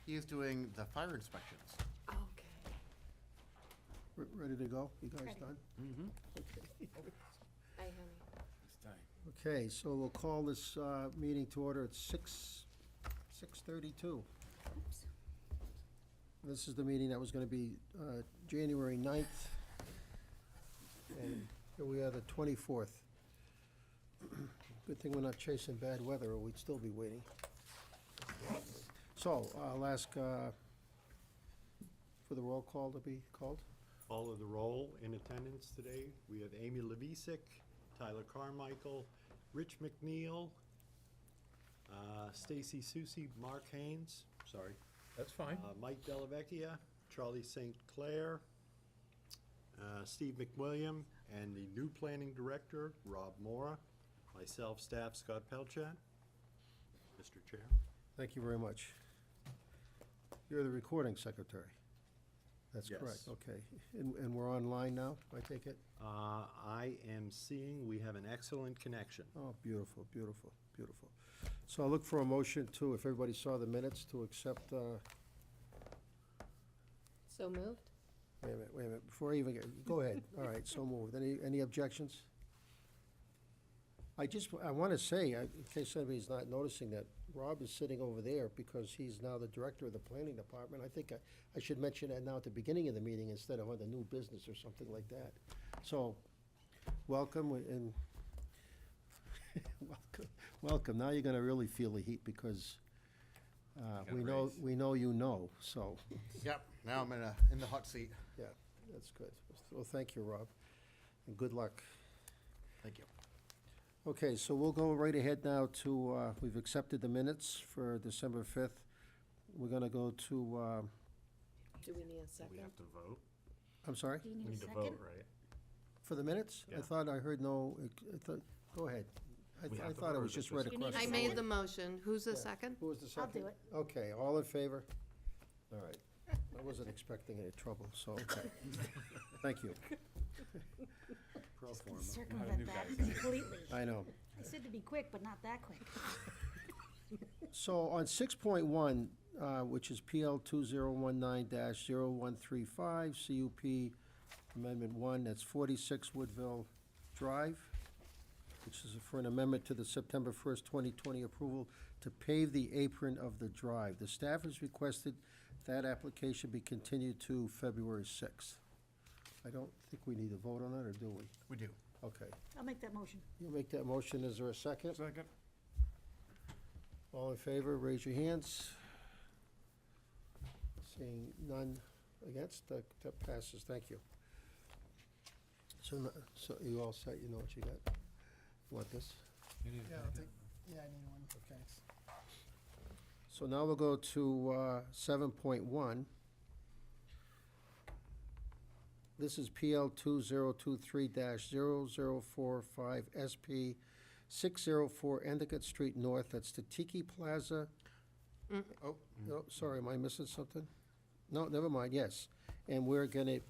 He is doing the fire inspections. Okay. Ready to go? You guys Ready. done? Aye, honey. Okay, so we'll call this meeting to order at 6:32. Oops. This is the meeting that was going to be January 9th. And here we are, the 24th. Good thing we're not chasing bad weather, or we'd still be waiting. So I'll ask for the roll call to be called. All of the roll in attendance today. We have Amy Levisik, Tyler Carmichael, Rich McNeil, Stacy Susie, Mark Haynes, sorry. That's fine. Mike Delavecchia, Charlie St. Clair, Steve McWilliam, and the new planning director, Rob Mora, myself, staff, Scott Pelchat. Mr. Chair. Thank you very much. You're the recording secretary. That's Yes. correct, okay. And we're online now, I take it? I am seeing we have an excellent connection. Oh, beautiful, beautiful, beautiful. So I'll look for a motion to, if everybody saw the minutes, to accept, So moved? wait a minute, before I even get, go ahead. All right, so moved. Any objections? I want to say, in case anybody's not noticing, that Rob is sitting over there because he's now the director of the planning department. I think I should mention that now at the beginning of the meeting instead of under new business or something like that. So, welcome, and welcome. Now you're gonna really feel the heat because we know you know, so, Yep, now I'm in the hot seat. yeah, that's good. Well, thank you, Rob, and good luck. Thank you. Okay, so we'll go right ahead now to, we've accepted the minutes for December 5th. We're gonna go to, Do we need a second? We have to vote. I'm sorry, Do you We need a need to second? vote, right? for the minutes? I Yeah. thought I heard no, go ahead. We have I to thought it vote, was or just just- read You across. need I the made board. the motion. Who's the Yeah. second? Who was the I'll second? do it. Okay, all in favor? All right. I wasn't expecting any trouble, so, okay. Thank you. Pro forma. Circumvent that completely. I know. I said to be quick, but not that quick. So on 6.1, which is PL 2019-0135, CUP Amendment 1, that's 46 Woodville Drive, which is for an amendment to the September 1st, 2020 approval to pave the apron of the drive. The staff has requested that application be continued to February 6th. I don't think we need to vote on that, or do we? We do. Okay. I'll make that motion. You'll make that motion. Is there a second? Second. All in favor, raise your hands. Seeing none against, that passes. Thank you. So you all set, you know what you got? You want this? You need Yeah, I'll take, yeah, I need one, thanks. So now we'll go to 7.1. This is PL 2023-0045 SP 604 Endicott Street North. That's the Tiki Plaza. Oh, sorry, am I missing something? No, never mind, yes. And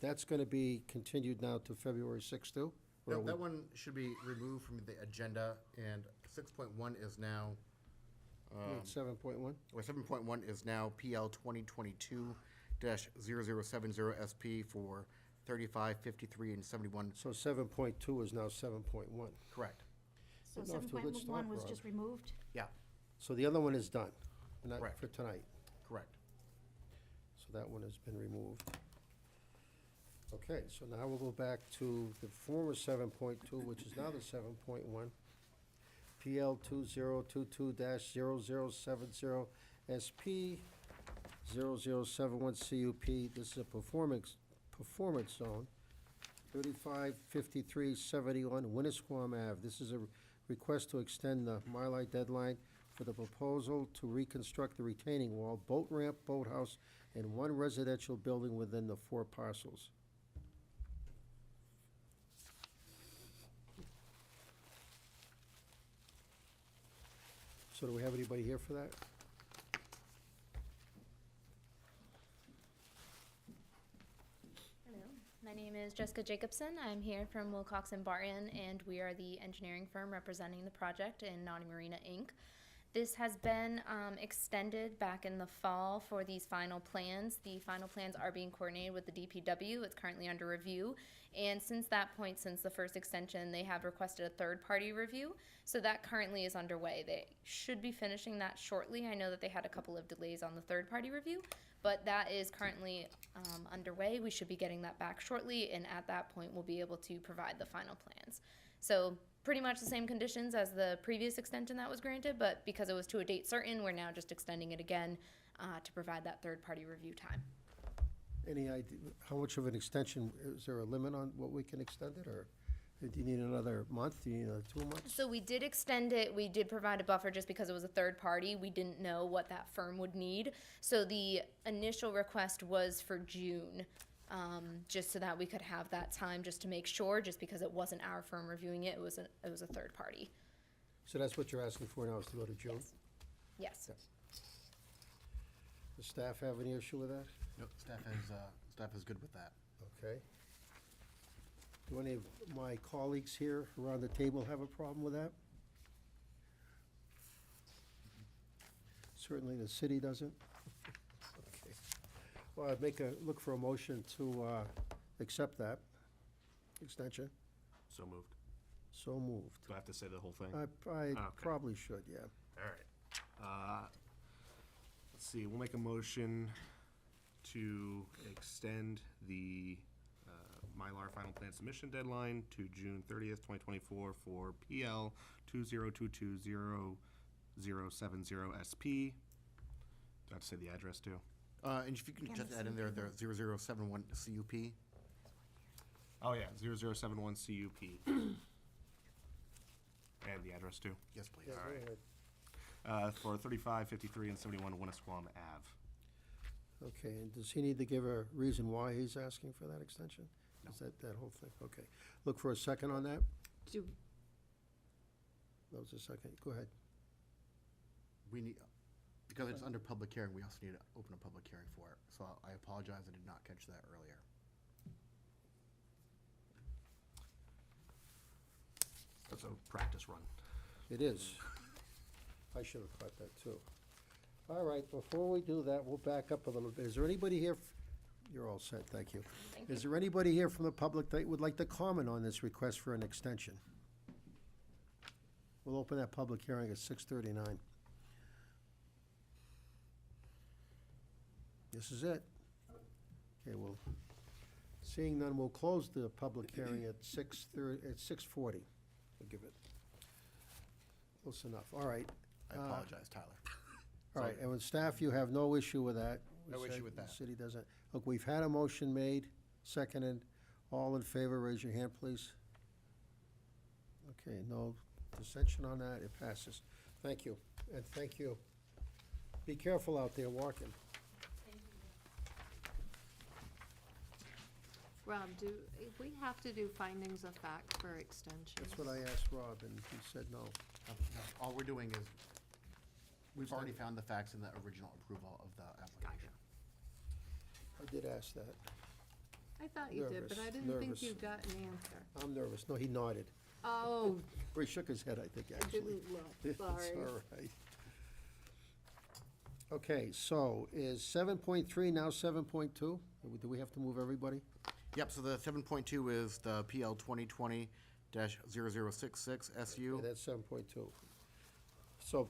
that's gonna be continued now to February 6th too? Or Yep, we- that one should be removed from the agenda, and 6.1 is now, you mean 7.1? or 7.1 is now PL 2022-0070 SP for 35, 53, and 71. So 7.2 is now 7.1. Correct. So Getting off to a good 7.1 was start, just removed. Yeah, So the other one is done, not Correct. for tonight. correct. So that one has been removed. Okay, so now we'll go back to the former 7.2, which is now the 7.1. PL 2022-0070 SP 0071 CUP. This is a performance zone. 355371 Winnisquam Ave. This is a request to extend the Mili deadline for the proposal to reconstruct the retaining wall, boat ramp, boathouse, and one residential building within the 4 parcels. So do we have anybody here for that? Hello, my name is Jessica Jacobson. I'm here from Wilcox and Barton, and we are the engineering firm representing the project in Naughty Marina, Inc. This has been extended back in the fall for these final plans. The final plans are being coordinated with the DPW. It's currently under review. And since that point, since the first extension, they have requested a third-party review. So that currently is underway. They should be finishing that shortly. I know that they had a couple of delays on the third-party review, but that is currently underway. We should be getting that back shortly, and at that point, we'll be able to provide the final plans. So pretty much the same conditions as the previous extension that was granted, but because it was to a date certain, we're now just extending it again to provide that third-party review time. Any idea, how much of an extension, is there a limit on what we can extend it, or do you need another month, do you need another 2 months? So we did extend it. We did provide a buffer just because it was a third party. We didn't know what that firm would need. So the initial request was for June, just so that we could have that time just to make sure, just because it wasn't our firm reviewing it, it was a third party. So that's what you're asking for now, is to go to June? Yes. Does staff have any issue with that? Nope, staff is good with that. Okay. Do any of my colleagues here around the table have a problem with that? Certainly the city doesn't. Okay. Well, I'd look for a motion to accept that extension. So moved. So moved. Do I have to say the whole thing? I Okay. probably should, yeah. All right. Let's see, we'll make a motion to extend the Mylar final plan submission deadline to June 30th, 2024 for PL 2022070 SP. Do I have to say the address too? And if you can just add in there, the 0071 CUP. Oh, yeah, 0071 CUP. And the address too? Yes, please. Yeah, All go right. ahead. For 35, 53, and 71 Winnisquam Ave. Okay, and does he need to give a reason why he's asking for that extension? No. Is that whole thing? Okay. Look for a second on that? Do, That was a second. Go ahead. We need, because it's under public hearing, we also need to open a public hearing for it. So I apologize, I did not catch that earlier. That's a practice run. It is. I should have caught that, too. All right, before we do that, we'll back up a little bit. Is there anybody here, you're all set, thank you. Thank Is there anybody here from the public that would like to comment on this request for an extension? We'll open that public hearing at 6:39. This is it. Okay, well, seeing none, we'll close the public hearing at 6:40. We'll give it close enough. All right. I apologize, Tyler. All right, and with staff, you have no issue with that? We No issue said with that. The city doesn't. Look, we've had a motion made, seconded. All in favor, raise your hand, please. Okay, no dissension on that, it passes. Thank you, and thank you. Be careful out there walking. Rob, if we have to do findings of fact for extensions? That's what I asked Rob, and he said no. No, all we're doing is, we've already found the facts in the original approval of the application. I did ask that. I thought you did, but I Nervous, didn't think nervous. you got an answer. I'm nervous. No, he nodded. Oh, Or he shook his head, I think, I actually. didn't look, It's sorry. all right. Okay, so is 7.3 now 7.2? Do we have to move everybody? Yep, so the 7.2 is the PL 2020-0066 SU. Okay, that's 7.2. So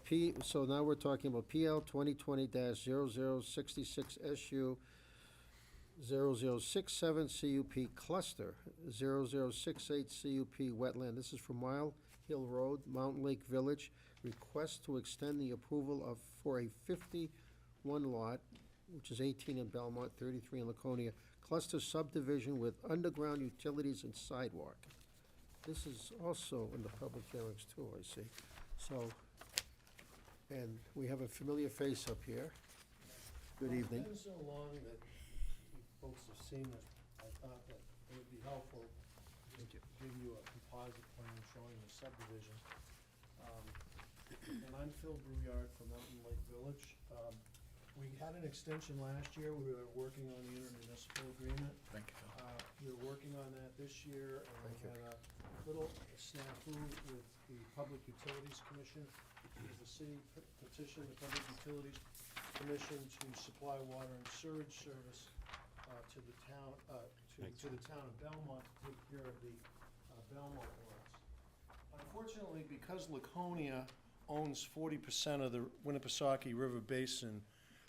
now we're talking about PL 2020-0066 SU 0067 CUP cluster, 0068 CUP wetland. This is for Mile Hill Road, Mountain Lake Village. Request to extend the approval for a 51 lot, which is 18 in Belmont, 33 in Laconia, cluster subdivision with underground utilities and sidewalk. This is also in the public hearings too, I see. So, and we have a familiar face up here. Good evening. It's been so long that you folks have seen it, I thought that it would be helpful just to give you a composite plan showing the subdivision. And I'm Phil Brouillard from Mountain Lake Village. We had an extension last year, we were working on the intermunicipal agreement. Thank you, Phil. We're working on that this year, and we Thank you. had a little snafu with the Public Utilities Commission. Because the city petitioned the Public Utilities Commission to supply water and sewage service to the town, to the town of Belmont, to take care of the Belmont lots. Unfortunately, because Laconia owns 40% of the Winnipesaukee River Basin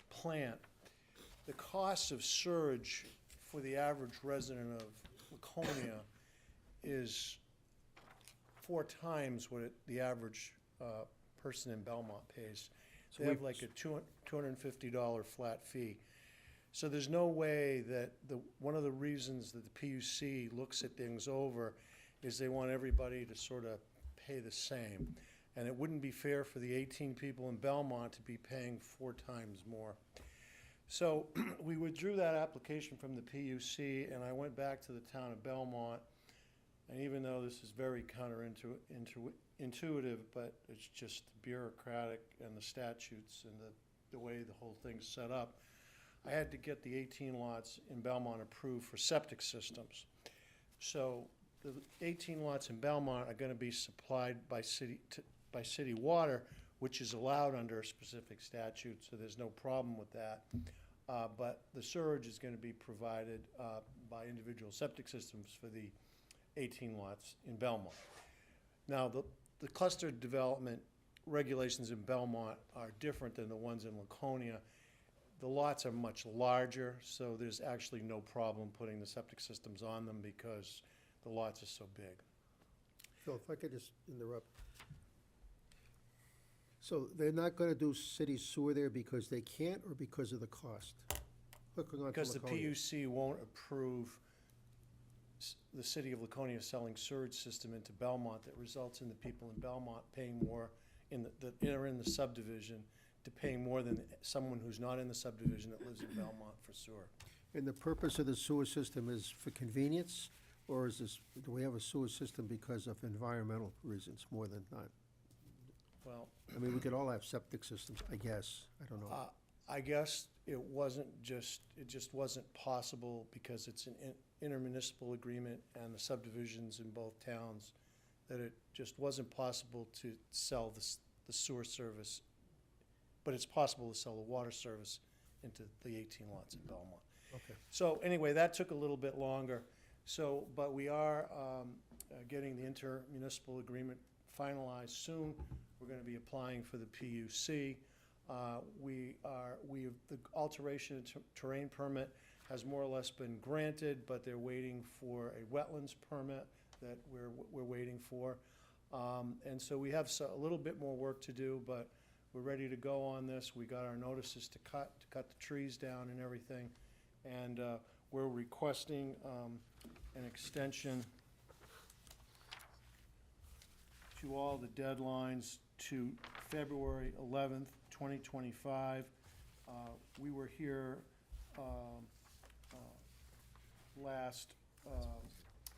plant, the cost of surge for the average resident of Laconia is 4 times what the average person in Belmont pays. So They have we- like a $250 flat fee. So there's no way that one of the reasons that the PUC looks at things over is they want everybody to sort of pay the same. And it wouldn't be fair for the 18 people in Belmont to be paying 4 times more. So we withdrew that application from the PUC, and I went back to the town of Belmont. And even though this is very counterintuitive, but it's just bureaucratic and the statutes and the way the whole thing's set up, I had to get the 18 lots in Belmont approved for septic systems. So the 18 lots in Belmont are gonna be supplied by city water, which is allowed under a specific statute, so there's no problem with that. But the sewage is gonna be provided by individual septic systems for the 18 lots in Belmont. Now, the cluster development regulations in Belmont are different than the ones in Laconia. The lots are much larger, so there's actually no problem putting the septic systems on them because the lots are so big. Phil, if I could just interrupt. So they're not gonna do city sewer there because they can't or because of the cost? Hooking onto Because the Laconia. PUC won't approve the city of Laconia selling sewage system into Belmont that results in the people in Belmont paying more that are in the subdivision to pay more than someone who's not in the subdivision that lives in Belmont for sewer. And the purpose of the sewer system is for convenience, or is this, do we have a sewer system because of environmental reasons more than not? Well, I mean, we could all have septic systems, I guess, I don't know. I guess it just wasn't possible because it's an intermunicipal agreement and the subdivisions in both towns, that it just wasn't possible to sell the sewer service, but it's possible to sell the water service into the 18 lots in Belmont. Okay. So anyway, that took a little bit longer. So, but we are getting the intermunicipal agreement finalized soon. We're gonna be applying for the PUC. The alteration of terrain permit has more or less been granted, but they're waiting for a wetlands permit that we're waiting for. And so we have a little bit more work to do, but we're ready to go on this. We got our notices to cut the trees down and everything. And we're requesting an extension to all the deadlines to February 11th, 2025. We were here last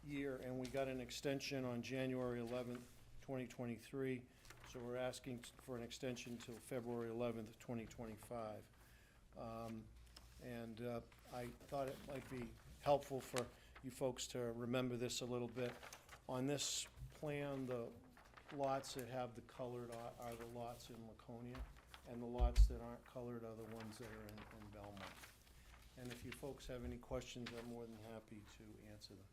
year, and we got an extension on January 11th, 2023. So we're asking for an extension till February 11th, 2025. I thought it might be helpful for you folks to remember this a little bit. On this plan, the lots that have the colored are the lots in Laconia, and the lots that aren't colored are the ones that are in Belmont. And if you folks have any questions, I'm more than happy to answer them.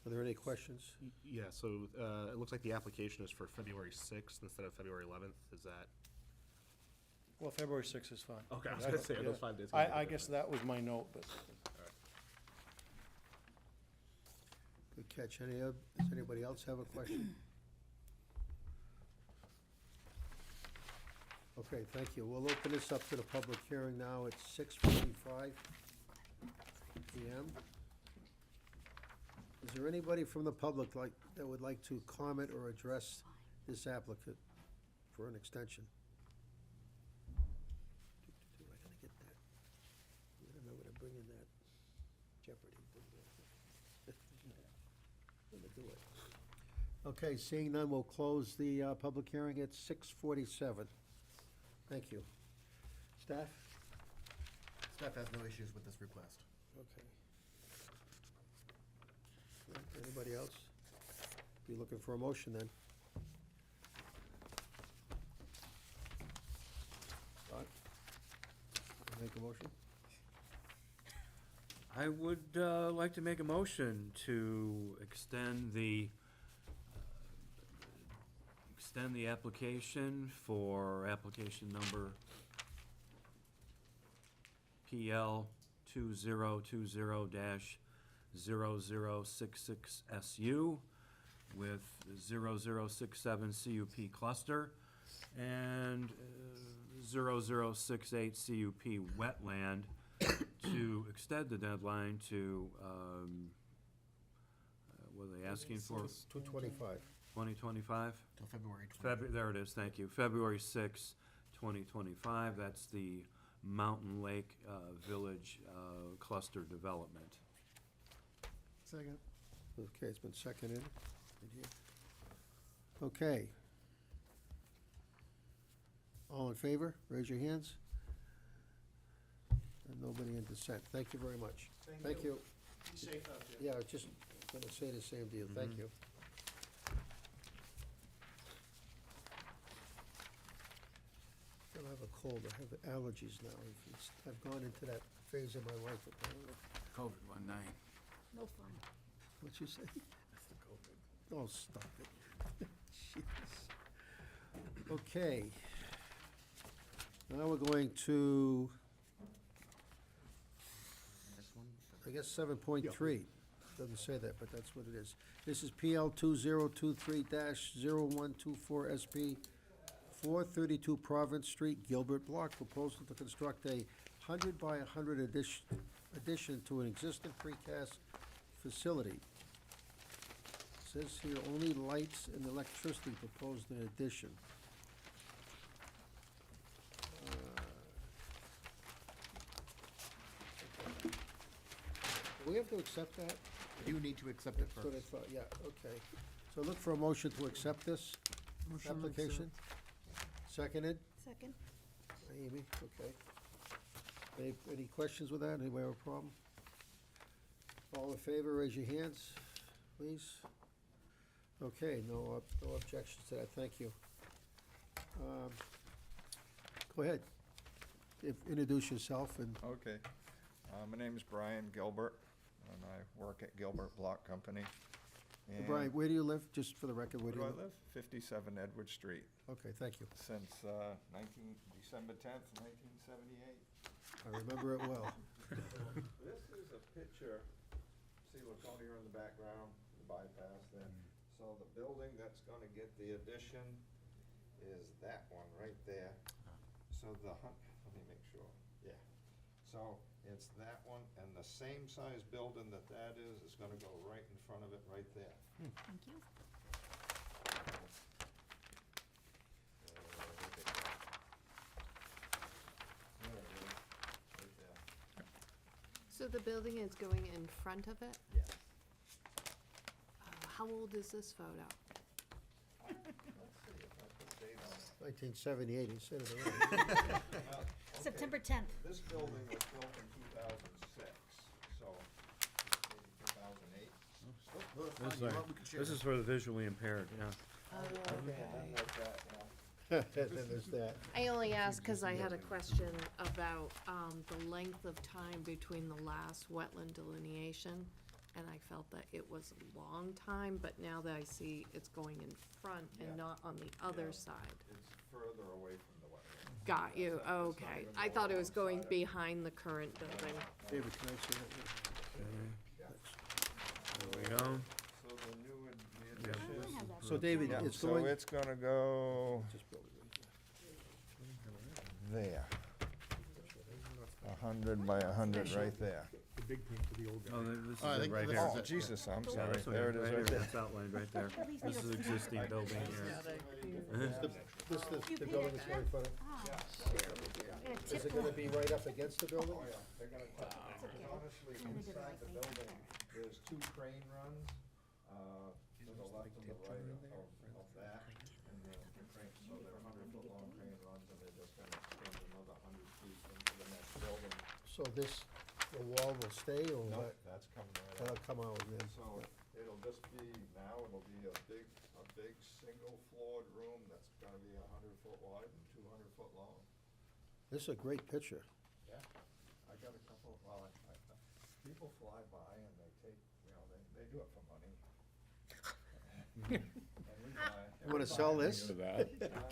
Are there any questions? Yeah, so it looks like the application is for February 6th instead of February 11th. Is that? Well, February 6th is fine. Okay, I was gonna say, are those 5 days? I guess that was my note, but Good catch. Does anybody else have a question? Okay, thank you. We'll open this up to the public hearing now. It's 6:45 PM. Is there anybody from the public that would like to comment or address this applicant for an extension? I gotta get that. I don't know where to bring in that Jeopardy thing there. Let me do it. Okay, seeing none, we'll close the public hearing at 6:47. Thank you. Staff? Staff has no issues with this request. Okay. Anybody else? Be looking for a motion then. Scott? Make a motion? I would like to make a motion to extend the application for application number PL 2020-0066SU with 0067 CUP cluster and 0068 CUP wetland to extend the deadline to, what are they asking for? 225. 2025? Till February 20. There it is, thank you. February 6, 2025. That's the Mountain Lake Village Cluster Development. Second. Okay, it's been seconded. Okay. All in favor, raise your hands. And nobody in dissent. Thank you very much. Thank you. Be safe out there. Yeah, I was just gonna say the same to you. Thank you. I don't have a cold, I have allergies now. I've gone into that phase of my life apparently. COVID-19. No fun. What'd you say? That's the COVID. Oh, stop it. Jeez. Okay. Now we're going to, I guess, 7.3. Doesn't say that, but that's what it is. This is PL 2023-0124 SP 432 Province Street, Gilbert Block. Proposal to construct a 100 by 100 addition to an existing precast facility. Says here only lights and electricity proposed in addition. Do we have to accept that? You need to accept it That's what I first. thought, yeah, okay. So look for a motion to accept this application. Seconded? Second? Amy, okay. Any questions with that? Anybody have a problem? All in favor, raise your hands, please. Okay, no objections to that, thank you. Go ahead. Introduce yourself and, Okay. My name is Brian Gilbert, and I work at Gilbert Block Company. And Brian, where do you live? Just for the record, where Where do you do I live? live? 57 Edward Street, Okay, thank you. since December 10th, 1978. I remember it well. This is a picture, see Laconia in the background, the bypass there. So the building that's gonna get the addition is that one right there. So let me make sure, yeah. So it's that one, and the same size building that is gonna go right in front of it, right there. Thank you. There it is, right there. So the building is going in front of it? Yes. How old is this photo? Let's see if I put date on it. 1978, he said it already. Well, okay, September 10th. This building was built in 2006, so maybe 2008. This is for the visually impaired, yeah. Like that, yeah. Then there's that. I only asked because I had a question about the length of time between the last wetland delineation, and I felt that it was a long time, but now that I see it's going in front Yeah. and not on the other Yeah. side. It's further away from the wetland. Got you, It's not okay. even I thought it going was going alongside it. behind the current building. David, can I see that? There we go. So the new I addition. have that. So David, Yeah, it's so going. it's gonna go Just build it there. 100 by 100 right there. The big print for the old guy. Oh, this Oh, I is it think right this here. is Oh, it. Jesus, I'm Yeah, sorry. this one There it here, is right there. It's outlined right there. This is existing building here. right. This, the building is going in front of, is it gonna be right up against the building? Oh, yeah, they're gonna, honestly, inside the building, there's 2 crane runs, to the left and the right of that. And the crane, so they're 100-foot long crane runs, and they're just gonna extend another 100 feet into the next building. So So this, the wall will stay, or No, what? that's coming right out. That'll come out then? So it'll just be, now it'll be a big single floored room that's gonna be 100 foot wide and 200 foot long. This is a great picture. Yeah, I got a couple, well, people fly by and they take, they do it for money. And we buy. You wanna sell this?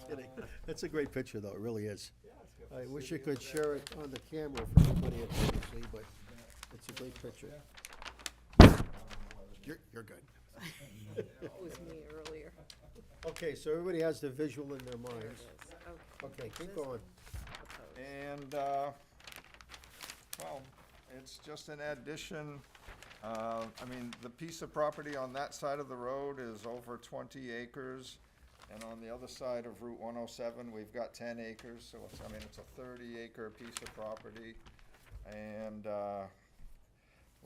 Kidding. That's a great picture, though, it really is. Yeah, it's got I the wish you city could of share it Bedford. on the camera for everybody at home to see, but it's a great picture. You're good. It was me earlier. Okay, so everybody has the visual in their There it minds. is. Okay, keep This going. one, opposed. And, well, it's just an addition. I mean, the piece of property on that side of the road is over 20 acres. And on the other side of Route 107, we've got 10 acres, so it's a 30-acre piece of property. And,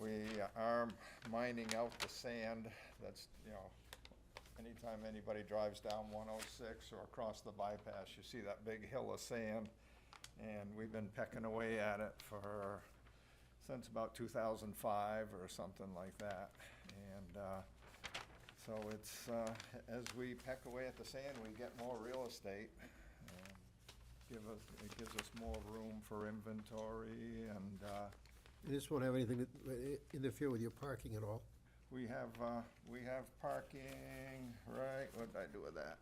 we are mining out the sand. That's, anytime anybody drives down 106 or across the bypass, you see that big hill of sand. And we've been pecking away at it since about 2005 or something like that. And so it's, as we peck away at the sand, we get more real estate. And it gives us more room for inventory, and This won't have anything to interfere with your parking at all? we have parking, right, what did I do with that?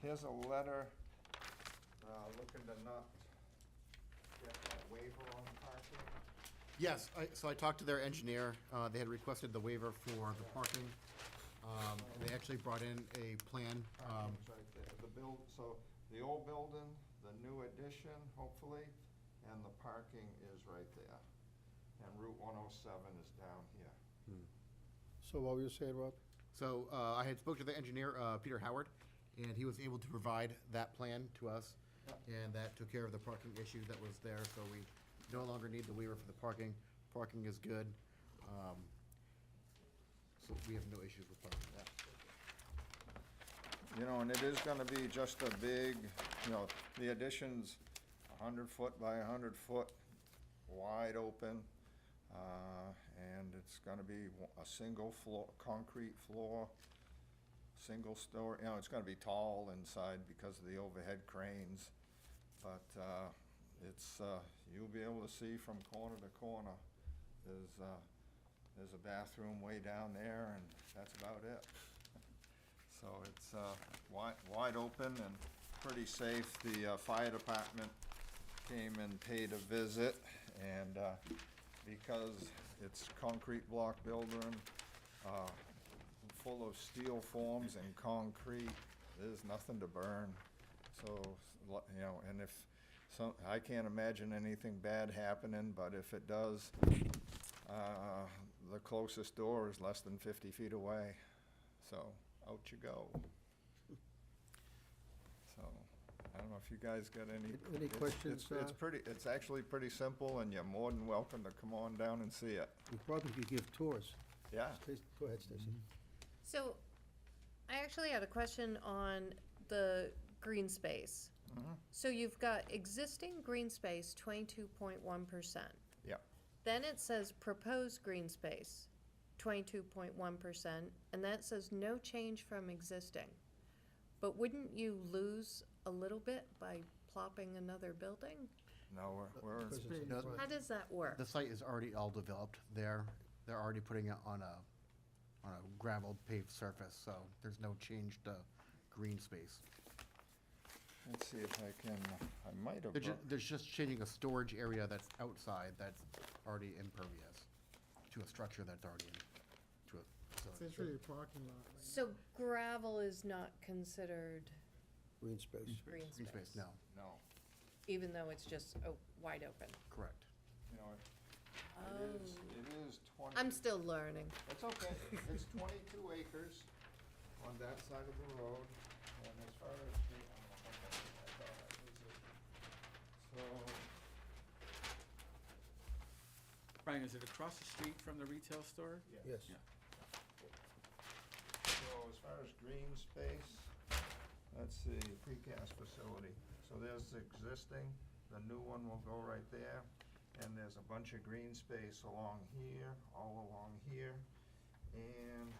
Here's a letter, looking to not get a waiver on parking. Yes, so I talked to their engineer, they had requested the waiver for the parking. And they actually brought in a plan, Parking's right there, so the old building, the new addition, hopefully, and the parking is right there. And Route 107 is down here. So what were you saying, Rob? so, I had spoke to the engineer, Peter Howard, and he was able to provide that plan to us. And that took care of the parking issue that was there, so we no longer need the waiver for the parking. Parking is good. So we have no issues with parking. And it is gonna be just a big, the addition's 100 foot by 100 foot, wide open. And it's gonna be a single floor, concrete floor, single story, it's gonna be tall inside because of the overhead cranes. But, you'll be able to see from corner to corner. There's a bathroom way down there, and that's about it. So it's, wide open and pretty safe. The, fire department came and paid a visit, and, because it's concrete block building, full of steel forms and concrete, there's nothing to burn. So, and I can't imagine anything bad happening, but if it does, the closest door is less than 50 feet away. So, out you go. So, I don't know if you guys got any. Any questions, It's actually pretty simple, and you're more than welcome to come on down and see it. We probably could give tours. Yeah. Go ahead, Stacy. So, I actually had a question on the green space. So you've got existing green space, 22.1%. Yeah. Then it says proposed green space, 22.1%, and that says no change from existing. But wouldn't you lose a little bit by plopping another building? No, we're, Because it's in No, front. How does that work? The site is already all developed there. They're already putting it on a gravel paved surface, so there's no change to green space. let's see if I might have. There's just changing a storage area that's outside that's already impervious to a structure that's already to a facility. Essentially a parking lot. right? So gravel is not considered Green space. green Green space, no, No, even though it's just wide open? correct. it is 20. I'm still learning. It's okay. It's 22 acres on that side of the road, and as far as the, so, Brian, is it across the street from the retail store? Yes. Yeah. so as far as green space, let's see, precast facility. So there's the existing, the new one will go right there. And there's a bunch of green space along here, all along here, and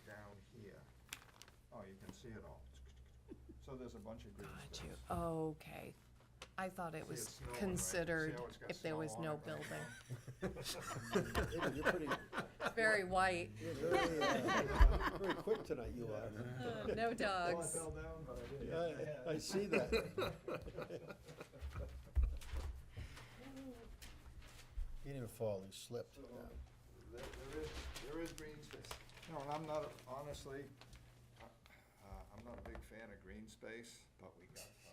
down here. Oh, you can see it all. So there's a bunch of green Got space. you, okay. I thought it See, was it's snowing, right? considered See how it's got if there snow was on no it right building. David, you're pretty, Very white, you're very, very quick tonight, you are. no Well, I dogs. fell down, but I didn't hit my head. I see that. He didn't fall, he slipped. There is green space. No, and I'm not, honestly, I'm not a big fan of green space, but we got some.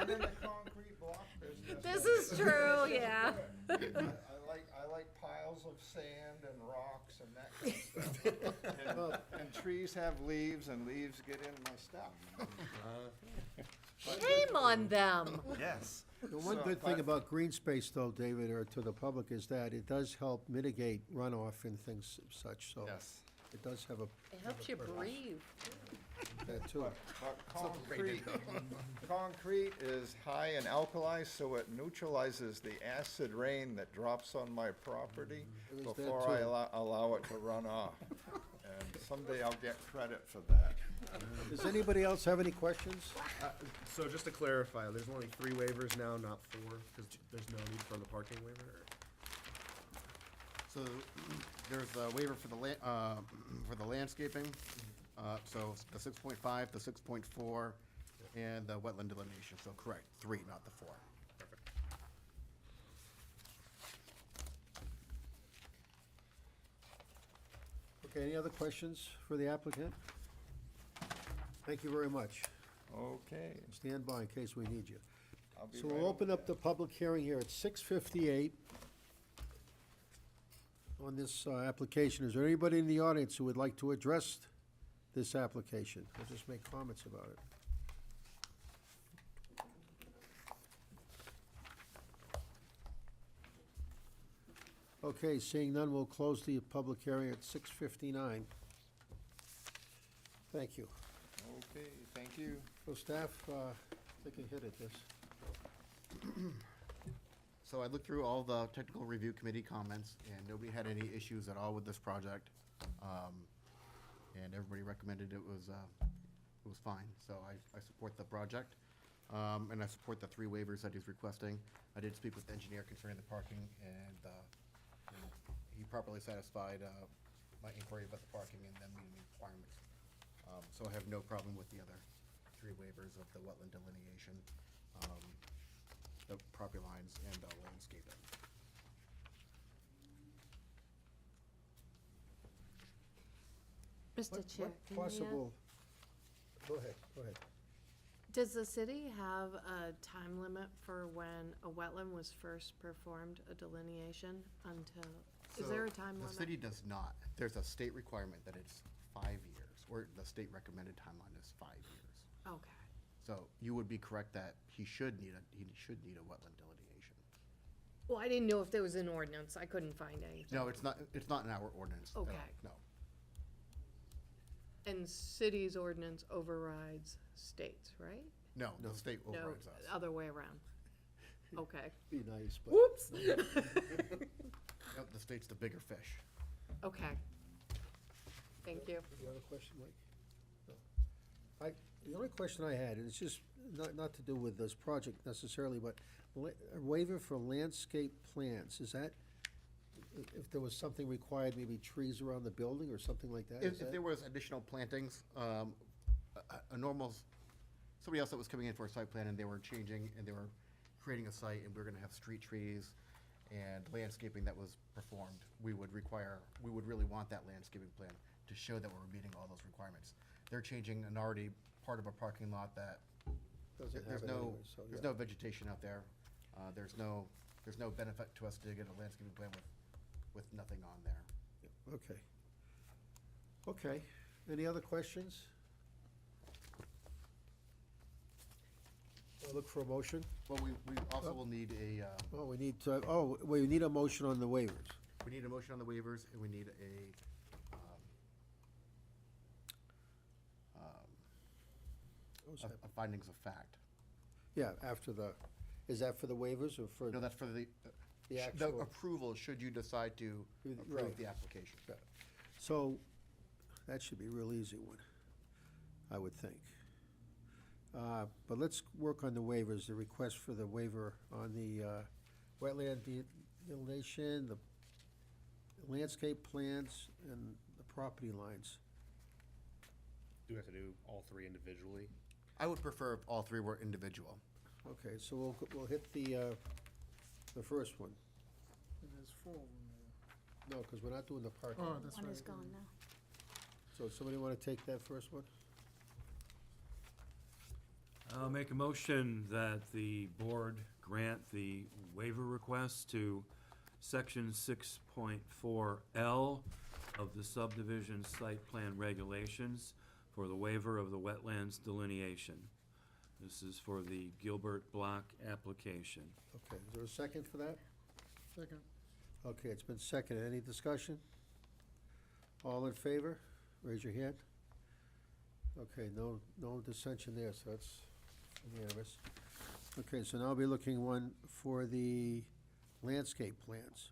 I'm in the concrete block business. This is true, yeah. I like piles of sand and rocks and that kind of stuff. And trees have leaves, and leaves get in my stuff. Shame on them. Yes. The one So, good thing but- about green space though, David, or to the public, is that it does help mitigate runoff and things such, so. Yes. It does have a, It helps you breathe. that too. But concrete is high in alkali, so it neutralizes the acid rain that drops on my property There is that before I too. allow it to run off. And someday I'll get credit for that. Does anybody else have any questions? So just to clarify, there's only 3 waivers now, not 4, because there's no need for the parking waiver? or- So there's a waiver for the landscaping, so the 6.5, the 6.4, and the wetland delineation, so correct, 3, not the 4. Okay, any other questions for the applicant? Thank you very much. Okay. Stand by in case we need you. I'll be So right we'll over open up there. the public hearing here at 6:58 on this application. Is there anybody in the audience who would like to address this application? Or just make comments about it? Okay, seeing none, we'll close the public hearing at 6:59. Thank you. Okay, thank you. So staff, take a hit at this. So I looked through all the technical review committee comments, and nobody had any issues at all with this project. And everybody recommended it was fine, so I support the project. And I support the 3 waivers that he's requesting. I did speak with the engineer concerning the parking, and he properly satisfied my inquiry about the parking and them meeting the requirements. So I have no problem with the other 3 waivers of the wetland delineation, the property lines, and the landscaping. Mr. What Chair, can I ask- possible, go ahead, go ahead. does the city have a time limit for when a wetland was first performed, a delineation until, is there a time limit? The city does not. There's a state requirement that it's 5 years, or the state recommended timeline is 5 years. Okay, So you would be correct that he should need a wetland delineation. well, I didn't know if there was an ordinance, I couldn't find anything. No, it's not in our ordinance at all, Okay. no. And city's ordinance overrides states, right? No, the state No, overrides us. other way around. Okay, Be nice, but. whoops. Yep, the state's the bigger fish. Okay. Thank you. Any other question, Mike? No. The only question I had, and it's just not to do with this project necessarily, but a waiver for landscape plants, is that, if there was something required, maybe trees around the building or something like that? Is If that- there was additional plantings, a normal, somebody else that was coming in for a site plan and they were changing and they were creating a site and we were gonna have street trees and landscaping that was performed, we would really want that landscaping plan to show that we're meeting all those requirements. They're changing an already part of a parking lot that, Doesn't have there's it no, anyway, so, there's yeah. no vegetation out there. There's no benefit to us to get a landscaping plan with nothing on there. Okay. Okay, any other questions? I'll look for a motion. Well, we also will need Oh, we need to, we need a motion on the waivers. we need a motion on the waivers, and we need What's of that? of findings of fact. Yeah, after the, is that for the waivers or for No, that's for the the actual? approval, should you decide to Right. approve the application. So, that should be a real easy one, I would think. But let's work on the waivers, the request for the waiver on the wetland delineation, the landscape plans, and the property lines. Do we have to do all three individually? I would prefer if all three were individual. Okay, so we'll hit the first one. There's 4 of them there. No, because we're not doing the parking. Oh, that's right. One is gone now. So somebody want to take that first one? I'll make a motion that the board grant the waiver request to section 6.4L of the subdivision site plan regulations for the waiver of the wetlands delineation. This is for the Gilbert Block application. Okay, is there a second for that? Second. Okay, it's been seconded. Any discussion? All in favor? Raise your hand. Okay, no dissension there, so that's unanimous. Okay, so now I'll be looking one for the landscape plans.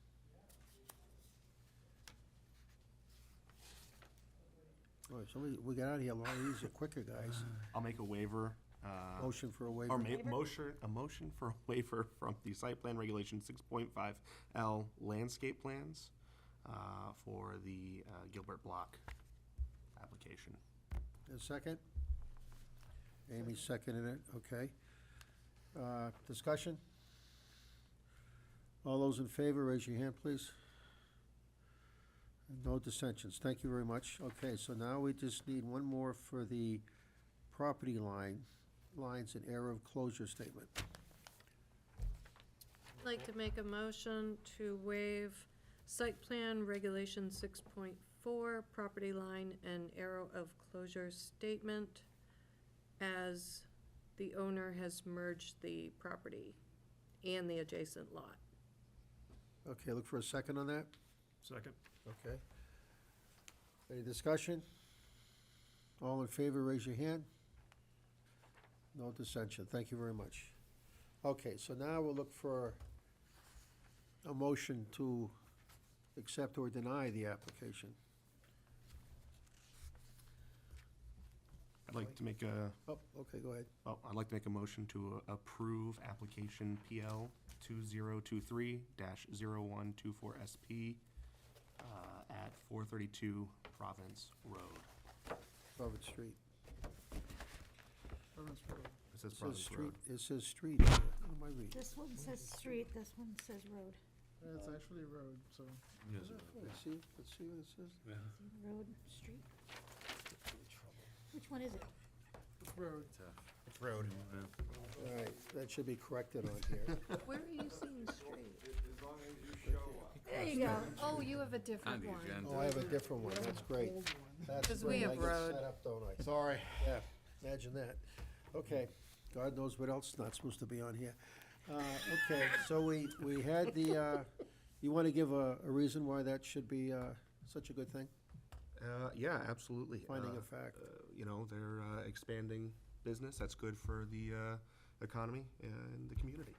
Oh, somebody, we got out of here a lot easier, quicker, guys. I'll make a waiver. Motion for a waiver. Or a motion for a waiver from the site plan regulation 6.5L landscape plans for the Gilbert Block application. A second? Amy seconded it, okay. Discussion? All those in favor, raise your hand, please. No dissensions, thank you very much. Okay, so now we just need one more for the property lines and area of closure statement. I'd like to make a motion to waive site plan regulation 6.4, property line and arrow of closure statement, as the owner has merged the property and the adjacent lot. Okay, look for a second on that. Second. Okay. Any discussion? All in favor, raise your hand. No dissension, thank you very much. Okay, so now we'll look for a motion to accept or deny the application. I'd like to make a, Oh, okay, go ahead. I'd like to make a motion to approve application PL 2023-0124SP at 432 Province Road. Providence Street. Province Road. It says It says Province street, Road. it says street. What am I reading? This one says street, this one says road. It's actually road, so. Let's see what it says. Road, street. Which one is it? It's road. It's road. All right, that should be corrected on here. Where are you seeing street? As long as you show up. There you go. Oh, you have a different one. Oh, I have a different one, that's great. That's 'Cause we great. have I get road. set up, don't I? Sorry. Yeah, imagine that. Okay, God knows what else is not supposed to be on here. Okay, so we had the, you want to give a reason why that should be such a good thing? Yeah, absolutely. Finding of fact. You know, they're expanding business. That's good for the economy and the community.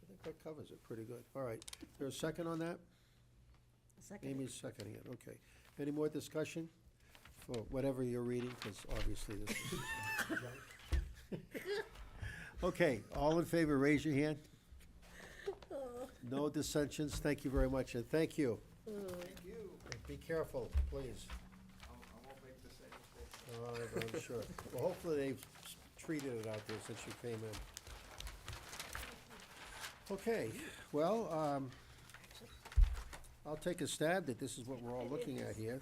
I think that covers it pretty good. All right, there's a second on that? Second. Amy's seconding it, okay. Any more discussion for whatever you're reading, because obviously this is junk. Okay, all in favor, raise your hand. No dissensions, thank you very much, and thank you. Thank you. Be careful, please. I won't make the same mistake. I'm sure. Well, hopefully they've treated it out there since you came in. Okay, well, I'll take a stab that this is what we're all looking at here.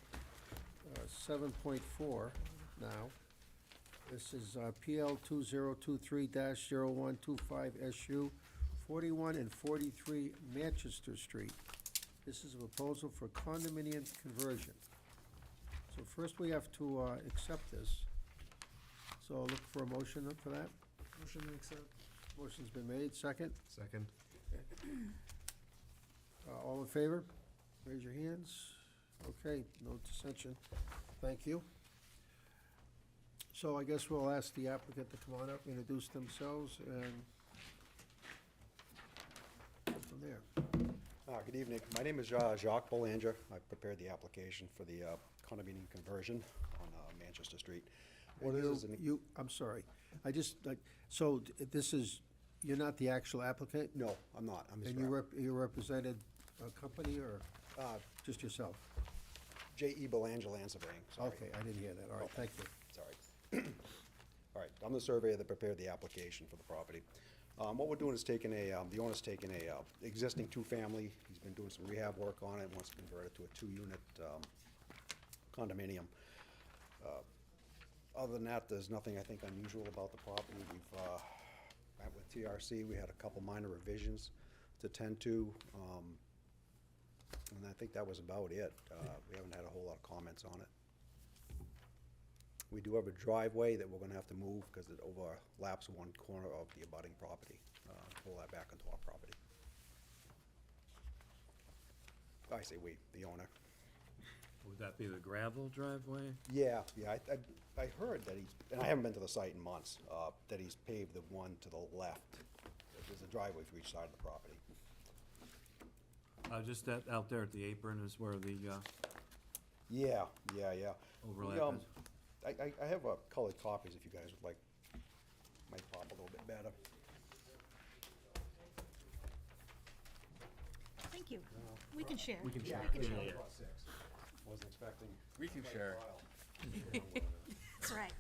7.4 now. This is PL 2023-0125SU, 41 and 43 Manchester Street. This is a proposal for condominium conversion. So first we have to accept this. So I'll look for a motion for that. Motion to accept. Motion's been made, second. Second. All in favor? Raise your hands. Okay, no dissension. Thank you. So I guess we'll ask the applicant to come on up, introduce themselves, and go from there. Good evening. My name is Jacques Belanger. I prepared the application for the condominium conversion on Manchester Street. What it is, I'm sorry, I just, like, so this is, you're not the actual applicant? no, I'm not. I'm his And rep. you represented a company or just yourself? J.E. Belanger Land Surveying. Sorry. Okay, I didn't hear that, all right, thank you. Sorry. All right, I'm the surveyor that prepared the application for the property. What we're doing is taking the owner's taking a existing two-family, he's been doing some rehab work on it, wants to convert it to a two-unit condominium. Other than that, there's nothing, I think, unusual about the property. We've met with TRC, we had a couple minor revisions to tend to, and I think that was about it. We haven't had a whole lot of comments on it. We do have a driveway that we're gonna have to move because it overlaps one corner of the abutting property. Pull that back into our property. I say we, the owner. Would that be the gravel driveway? Yeah, I heard that he's, and I haven't been to the site in months, that he's paved the one to the left. There's a driveway for each side of the property. Just that, out there at the apron is where the Yeah. overlap We, is. I have colored copies if you guys would like, might pop a little bit better. Thank you. We can share. We can share. Wasn't expecting. We can share. That's right.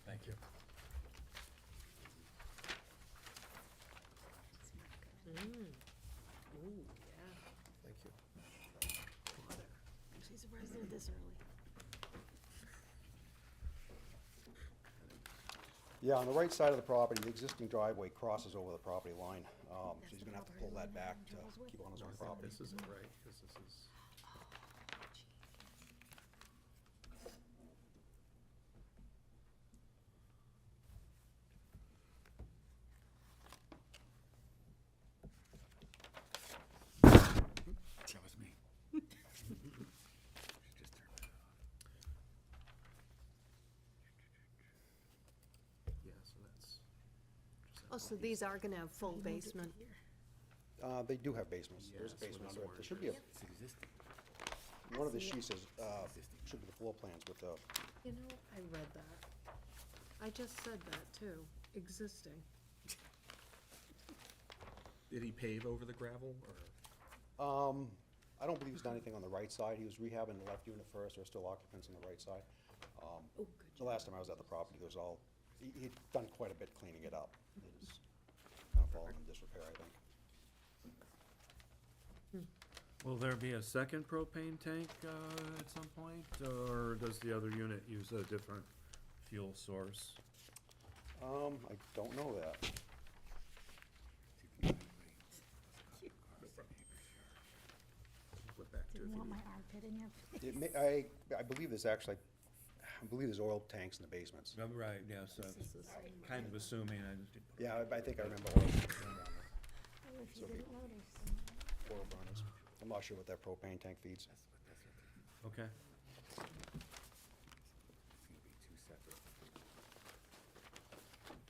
Thank you. Ooh, yeah. Thank you. Actually surprised they're this early. Yeah, on the right side of the property, the existing driveway crosses over the property line. So he's gonna have to pull that back to keep on his own property. This isn't right, because this is. That was me. Just turn that off. Yeah, so that's. Oh, so these are gonna have full We moved it to basement? here. They do have basements. There's a Yeah, so basement that's under it. where There it should be a, It's existing. one of the sheets says, should be the floor plans with the, You know, I read that. I just said that too, existing. Did he pave over the gravel, or? I don't believe he's done anything on the right side. He was rehabbing the left unit first. There's still occupants on the right side. Oh, good The last time I was at the property, there was all, he'd done quite a bit cleaning it up. It was kind of falling in disrepair, I think. Will there be a second propane tank at some point, or does the other unit use a different fuel source? I don't know that. Flip back to Didn't it. want my armpit in your face. It may, I believe there's actually, I believe there's oil tanks in the basements. Right, yes, I was kind of assuming, I just didn't. Yeah, I think I remember oil tanks down there, Oh, if you didn't notice. oil burners. I'm not sure what that propane tank feeds. Okay. It's gonna be two separate. Instead of having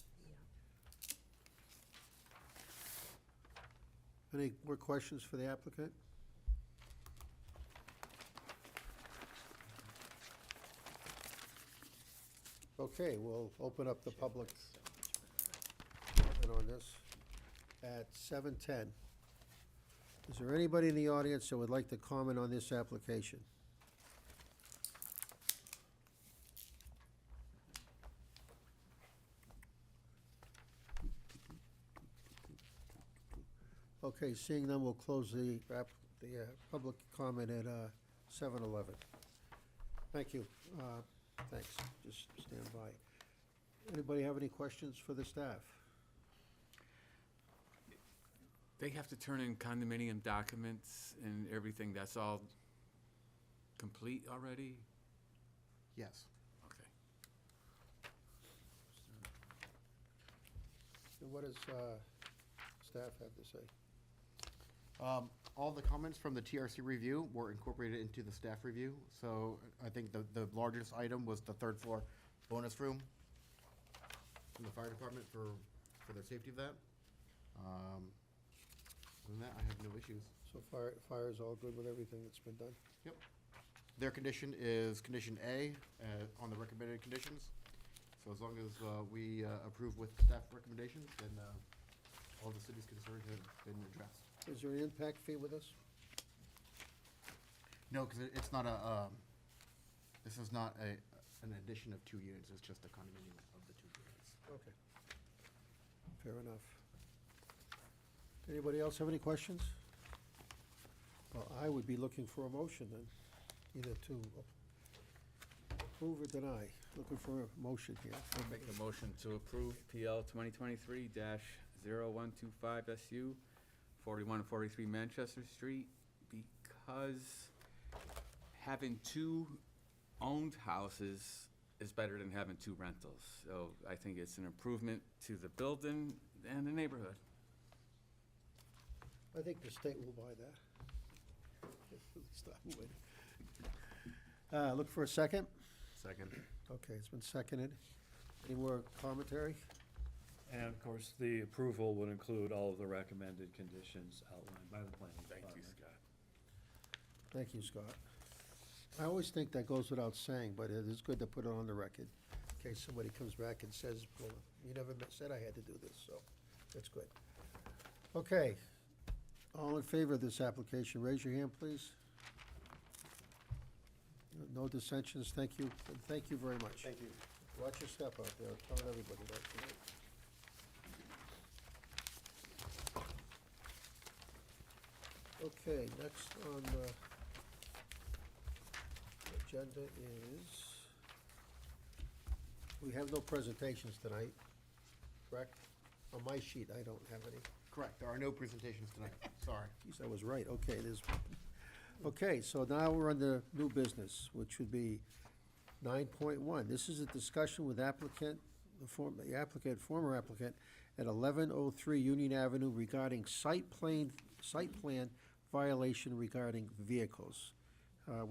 two rentals. Any more questions for the applicant? Okay, we'll open up the public comment on this at 7:10. Is there anybody in the audience that would like to comment on this application? Okay, seeing none, we'll close the public comment at 7:11. Thank you. Thanks. Just stand by. Anybody have any questions for the staff? They have to turn in condominium documents and everything, that's all complete already? Yes. Okay. And what does staff have to say? all the comments from the TRC review were incorporated into the staff review. So I think the largest item was the third floor bonus room from the fire department for their safety of that. Other than that, I have no issues. So fire's all good with everything that's been done? Yep. Their condition is condition A, on the recommended conditions. So as long as we approve with staff recommendations, then all the city's concerns have been addressed. Is there an impact fee with this? No, because it's not this is not an addition of 2 units, it's just a condominium of the 2 units. Okay. Fair enough. Anybody else have any questions? Well, I would be looking for a motion then, either to approve or deny. Looking for a motion here. Make a motion to approve PL 2023-0125 SU, 4143 Manchester Street, because having 2 owned houses is better than having 2 rentals. So I think it's an improvement to the building and the neighborhood. I think the state will buy that. Stop moving. Look for a second. Second. Okay, it's been seconded. Any more commentary? And of course, the approval would include all of the recommended conditions outlined by the planning department. Thank you, Scott. I always think that goes without saying, but it is good to put it on the record in case somebody comes back and says, well, you never said I had to do this, so that's good. Okay. All in favor of this application, raise your hand, please. No dissensions, thank you, and thank you very much. Thank you. Watch your step out there, telling everybody that tonight. Okay, next on the agenda is, we have no presentations tonight, correct? On my sheet, I don't have any. Correct, there are no presentations tonight, sorry. Geez, I was right, okay, okay, so now we're on the new business, which would be 9.1. This is a discussion with applicant, former applicant, at 1103 Union Avenue regarding site plan violation regarding vehicles. I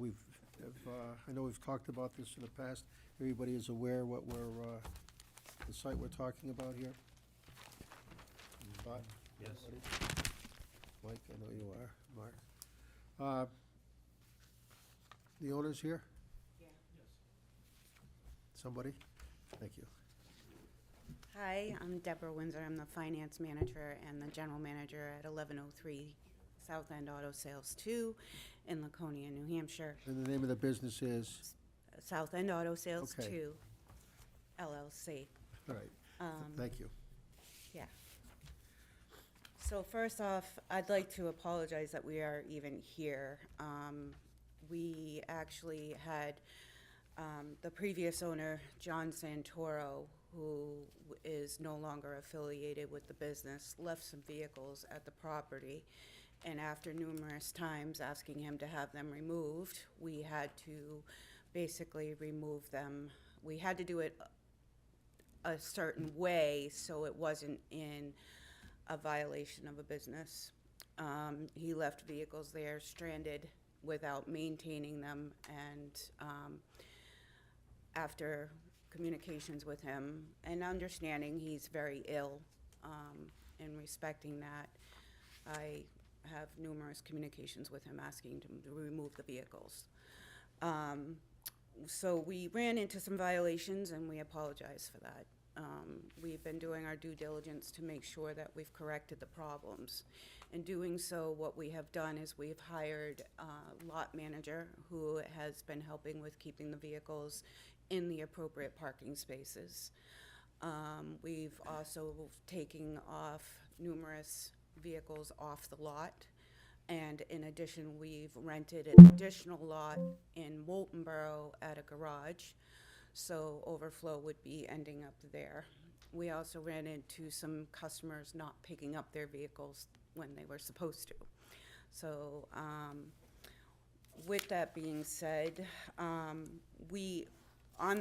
know we've talked about this in the past. Everybody is aware what the site we're talking about here? Scott? Yes. Everybody? Mike, I know you are. Mark? The owner's here? Yeah. Somebody? Thank you. Hi, I'm Deborah Windsor. I'm the finance manager and the general manager at 1103 South End Auto Sales 2 in Laconia, New Hampshire. And the name of the business is? South End Auto Sales Okay. 2, LLC. All right, thank you. Yeah. So first off, I'd like to apologize that we are even here. We actually had the previous owner, John Santoro, who is no longer affiliated with the business, left some vehicles at the property. And after numerous times asking him to have them removed, we had to basically remove them. We had to do it a certain way so it wasn't in a violation of a business. He left vehicles there stranded without maintaining them, and after communications with him and understanding he's very ill, and respecting that, I have numerous communications with him asking him to remove the vehicles. So we ran into some violations and we apologize for that. We've been doing our due diligence to make sure that we've corrected the problems. In doing so, what we have done is we've hired a lot manager who has been helping with keeping the vehicles in the appropriate parking spaces. We've also taken off numerous vehicles off the lot. And in addition, we've rented an additional lot in Waltonboro at a garage, so overflow would be ending up there. We also ran into some customers not picking up their vehicles when they were supposed to. So with that being said, on the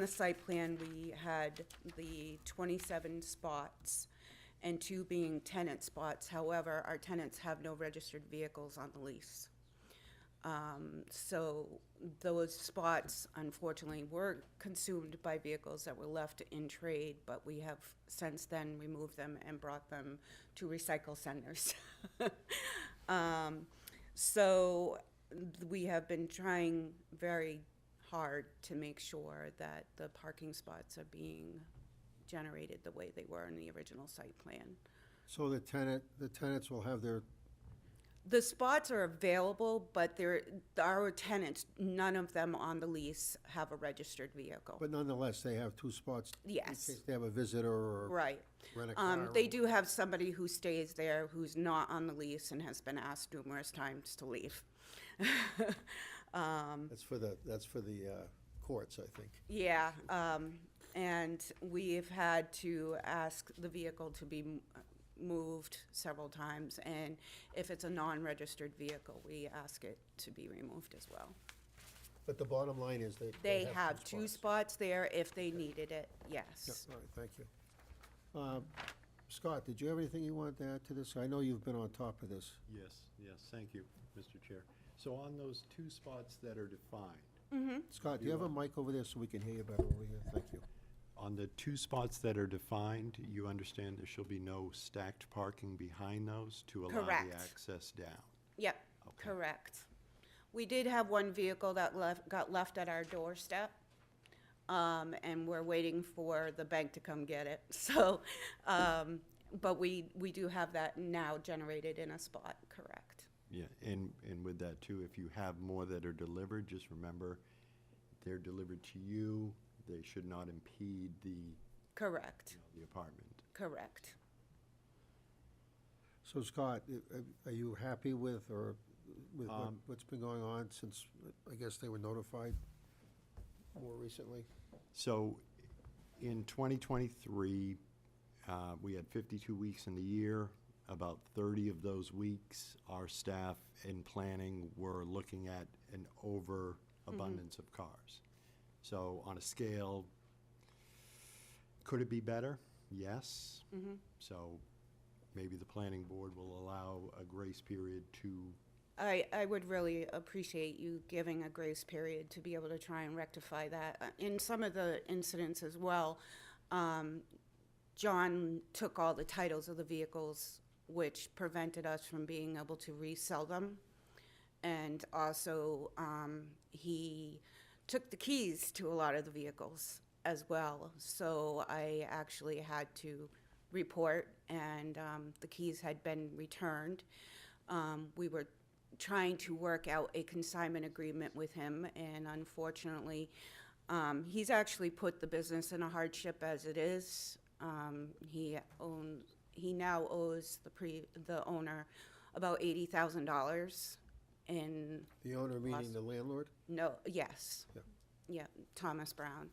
site plan, we had the 27 spots and 2 being tenant spots. However, our tenants have no registered vehicles on the lease. So those spots unfortunately were consumed by vehicles that were left in trade, but we have since then removed them and brought them to recycle centers. So we have been trying very hard to make sure that the parking spots are being generated the way they were in the original site plan. So the tenants will have their, The spots are available, but our tenants, none of them on the lease have a registered vehicle. but nonetheless, they have 2 spots. Yes. In case they have a visitor or Right. rent a car. They do have somebody who stays there who's not on the lease and has been asked numerous times to leave. That's for the courts, I think. Yeah, and we've had to ask the vehicle to be moved several times, and if it's a non-registered vehicle, we ask it to be removed as well. But the bottom line is They have 2 spots there if they needed it, Yeah, yes. all right, thank you. Scott, did you have anything you wanted to add to this? I know you've been on top of this. Yes, thank you, Mr. Chair. So on those 2 spots that are defined, Scott, do you have a mic over there so we can hear you better over here? Thank you. on the 2 spots that are defined, you understand there shall be no stacked parking behind those to allow Correct. the access down? Yep, Okay. correct. We did have one vehicle that got left at our doorstep, and we're waiting for the bank to come get it. So, but we do have that now generated in a spot, correct. Yeah, and with that too, if you have more that are delivered, just remember, they're delivered to you, they should not impede the, Correct, the apartment. correct. So Scott, are you happy with what's been going on since, I guess they were notified more recently? So, in 2023, we had 52 weeks in the year. About 30 of those weeks, our staff in planning were looking at an overabundance of cars. So, on a scale, could it be better? Yes. So, maybe the planning board will allow a grace period to, I would really appreciate you giving a grace period to be able to try and rectify that. In some of the incidents as well, John took all the titles of the vehicles, which prevented us from being able to resell them. And also, he took the keys to a lot of the vehicles as well. So I actually had to report, and the keys had been returned. We were trying to work out a consignment agreement with him, and unfortunately, he's actually put the business in a hardship as it is. He now owes the owner about $80,000 in. The owner meaning the landlord? No, yes. Yeah. Yeah, Thomas Brown,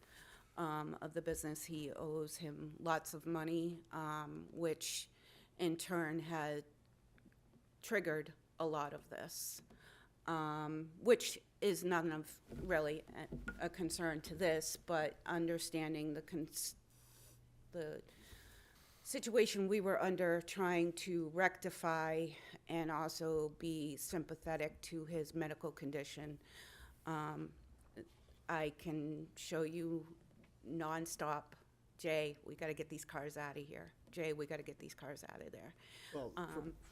of the business. He owes him lots of money, which in turn had triggered a lot of this, which is none of really a concern to this, but understanding the situation we were under, trying to rectify and also be sympathetic to his medical condition. I can show you nonstop, Jay, we gotta get these cars out of here. Jay, we gotta get these cars out of there. Well,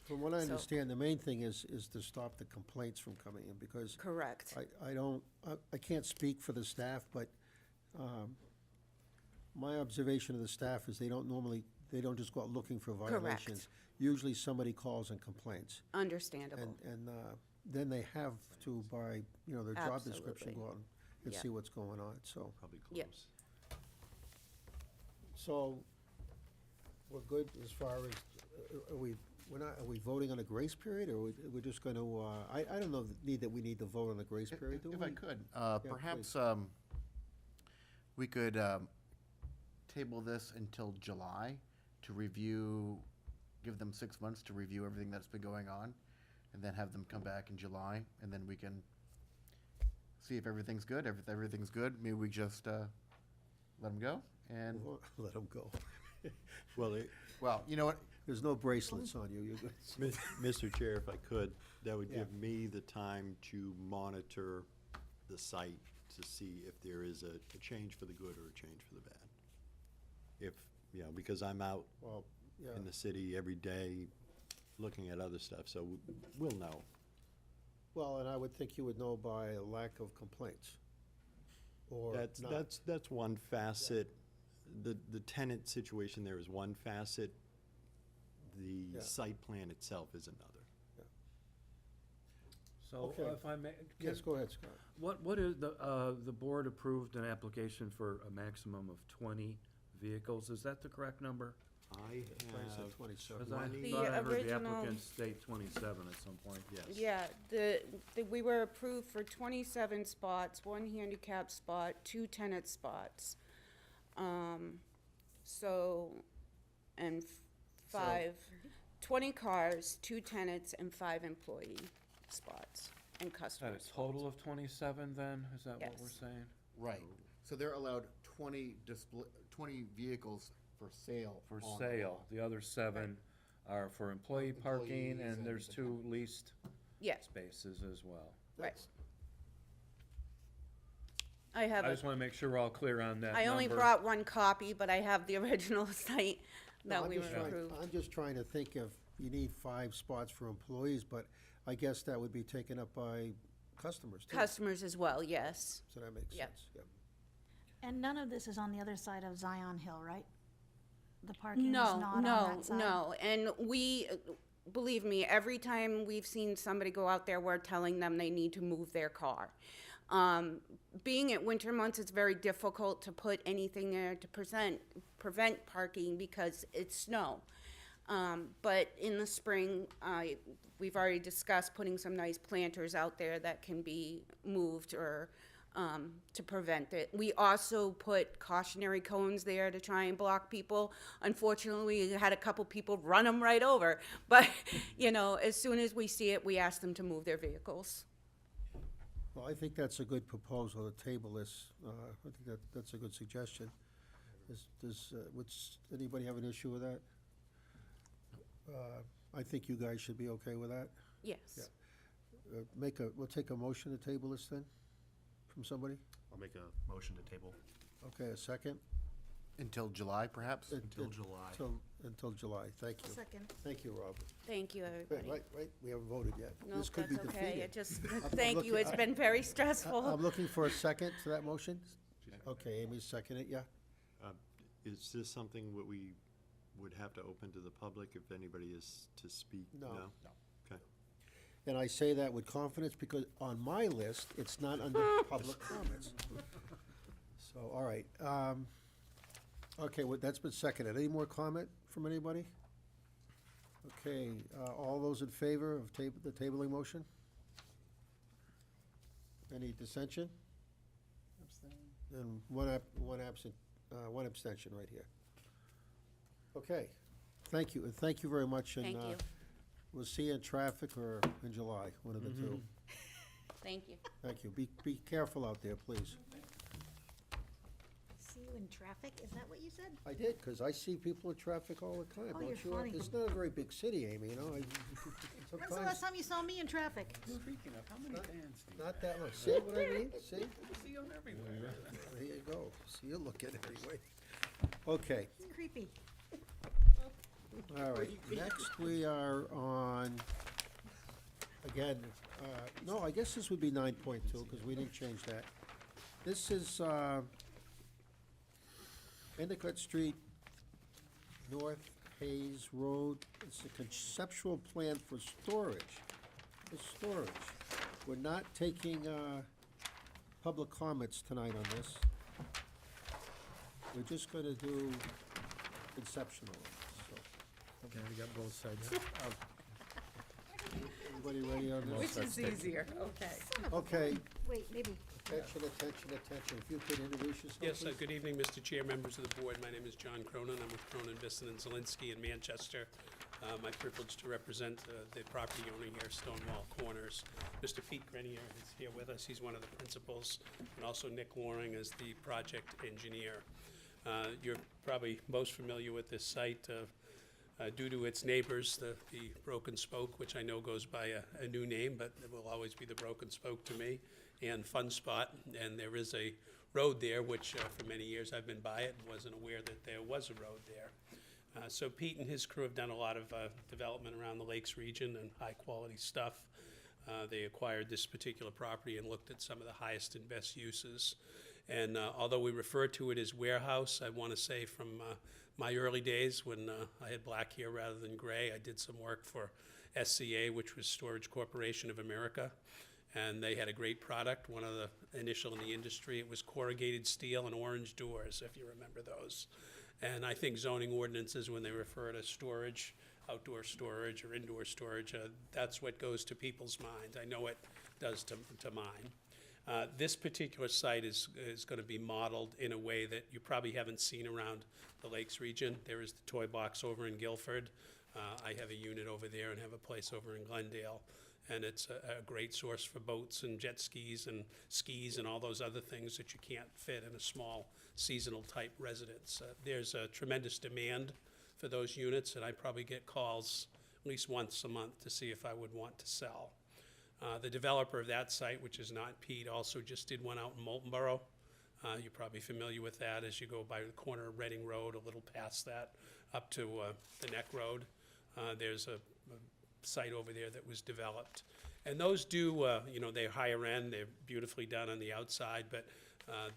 from what I so- understand, the main thing is to stop the complaints from coming in, because Correct. I can't speak for the staff, but my observation of the staff is they don't just go out looking for violations. Correct. Usually somebody calls and complains. Understandable. And then they have to, by, their job description, Absolutely. go out and Yeah. see what's going on, so. probably Yep. close. So, we're good as far as, are we voting on a grace period, or we're just gonna, I don't know that we need to vote on a grace period, do we? If I could, Yeah, perhaps we could table this until July to review, give them 6 months to review everything that's been going on, and then have them come back in July, and then we can see if everything's good. If everything's good, maybe we just let them go, and Let them go. Well, Well, you know what? There's no bracelets on you, you're good. Mr. Chair, if I could, that would Yeah. give me the time to monitor the site to see if there is a change for the good or a change for the bad. If, because I'm out Well, yeah. in the city every day looking at other stuff, so we'll know. Well, and I would think you would know by a lack of complaints, or not. That's one facet. The tenant situation there is one facet. Yeah. The site plan itself is another. So Okay. if I may. Yes, go ahead, Scott. What is the board approved an application for a maximum of 20 vehicles? Is that the correct number? I have 27. Because I The thought I heard the original- applicant state 27 at some point. yes. Yeah, we were approved for 27 spots, 1 handicap spot, 2 tenant spots. And 20 cars, 2 tenants, and 5 employee spots and Is that customer a spots. total of 27 then? Is that what we're Yes. saying? Right. So they're allowed 20 vehicles for sale. For on the sale. lot. The other 7 are for employee parking, Employees and and there's the 2 leased Yes, spaces as well. right. I have I a, just want to make sure we're all clear on that I only number. brought 1 copy, but I have the original site No, that I'm we were just trying- approved. I'm just trying to think if you need 5 spots for employees, but I guess that would be taken up by customers too. Customers as well, yes. So that makes Yep. sense, yeah. And none of this is on the other side of Zion Hill, right? The parking is No, not on no, that side? no. And we, believe me, every time we've seen somebody go out there, we're telling them they need to move their car. Being at winter months, it's very difficult to put anything there to prevent parking because it's snow. But in the spring, we've already discussed putting some nice planters out there that can be moved or to prevent it. We also put cautionary cones there to try and block people. Unfortunately, we had a couple people run them right over. But, as soon as we see it, we ask them to move their vehicles. Well, I think that's a good proposal to table this. I think that's a good suggestion. Anybody have an issue with that? I think you guys should be okay with that. Yes. Yeah. We'll take a motion to table this then, from somebody? I'll make a motion to table Okay, a second? Until July, perhaps? until July. Until July, thank you. Second. Thank you, Rob. Thank you, everybody. Right, we haven't voted yet. No, This could be that's okay. defeated. It just, I'm thank you. looking- It's been very I'm stressful. looking for a second to that motion. Okay, Amy seconded, yeah. Is this something that we would have to open to the public if anybody is to speak? No. No. Okay. And I say that with confidence because on my list, it's not under public comments. So, all right. Okay, well, that's been seconded. Any more comment from anybody? Okay, all those in favor of the tabling motion? Any dissension? Abstain. And one abstention right here. Okay, thank you, and thank you very much. and, Thank you. We'll see you in traffic or in July, one of the two. Thank you. Thank you. Be careful out there, please. See you in traffic, is that what you said? I did, because I see people in traffic all the time, Oh, don't you're you? funny. It's not a very big city, Amy, you know, When's the sometimes, last time you saw me in traffic? Speaking of, how many bands do you not that much. See what I mean? See? see them everywhere? There you go. See, you're looking anyway. Okay, It's creepy. all right. Next, we are on, again, no, I guess this would be 9.2, because we didn't change that. This is Endicott Street, North Hayes Road. It's a conceptual plan for storage. We're not taking public comments tonight on this. We're just gonna do conceptual, so. Okay, we got both sides. Everybody ready on this? Which is easier, okay. Okay, Wait, maybe. attention. If you could introduce yourself, Yes, please. good evening, Mr. Chair, members of the board. My name is John Cronin. I'm with Cronin, Bisson and Zelinski in Manchester. My privilege to represent the property owner here, Stonewall Corners. Mr. Pete Grenier is here with us. He's one of the principals, and also Nick Waring is the project engineer. You're probably most familiar with this site due to its neighbors, the Broken Spoke, which I know goes by a new name, but it will always be the Broken Spoke to me, and Fun Spot. And there is a road there, which for many years I've been by it and wasn't aware that there was a road there. So Pete and his crew have done a lot of development around the Lakes region and high-quality stuff. They acquired this particular property and looked at some of the highest and best uses. And although we refer to it as warehouse, I want to say from my early days when I had black hair rather than gray, I did some work for SCA, which was Storage Corporation of America. And they had a great product, one of the initial in the industry. It was corrugated steel and orange doors, if you remember those. And I think zoning ordinances, when they refer to storage, outdoor storage or indoor storage, that's what goes to people's minds. I know it does to mine. This particular site is going to be modeled in a way that you probably haven't seen around the Lakes region. There is the Toy Box over in Guilford. I have a unit over there and have a place over in Glendale. And it's a great source for boats and jet skis and all those other things that you can't fit in a small seasonal type residence. There's a tremendous demand for those units, and I probably get calls at least once a month to see if I would want to sell. The developer of that site, which is not Pete, also just did one out in Moulton Borough. You're probably familiar with that as you go by the corner of Reading Road, a little past that, up to the Neck Road. There's a site over there that was developed. And those do, they're higher end, they're beautifully done on the outside, but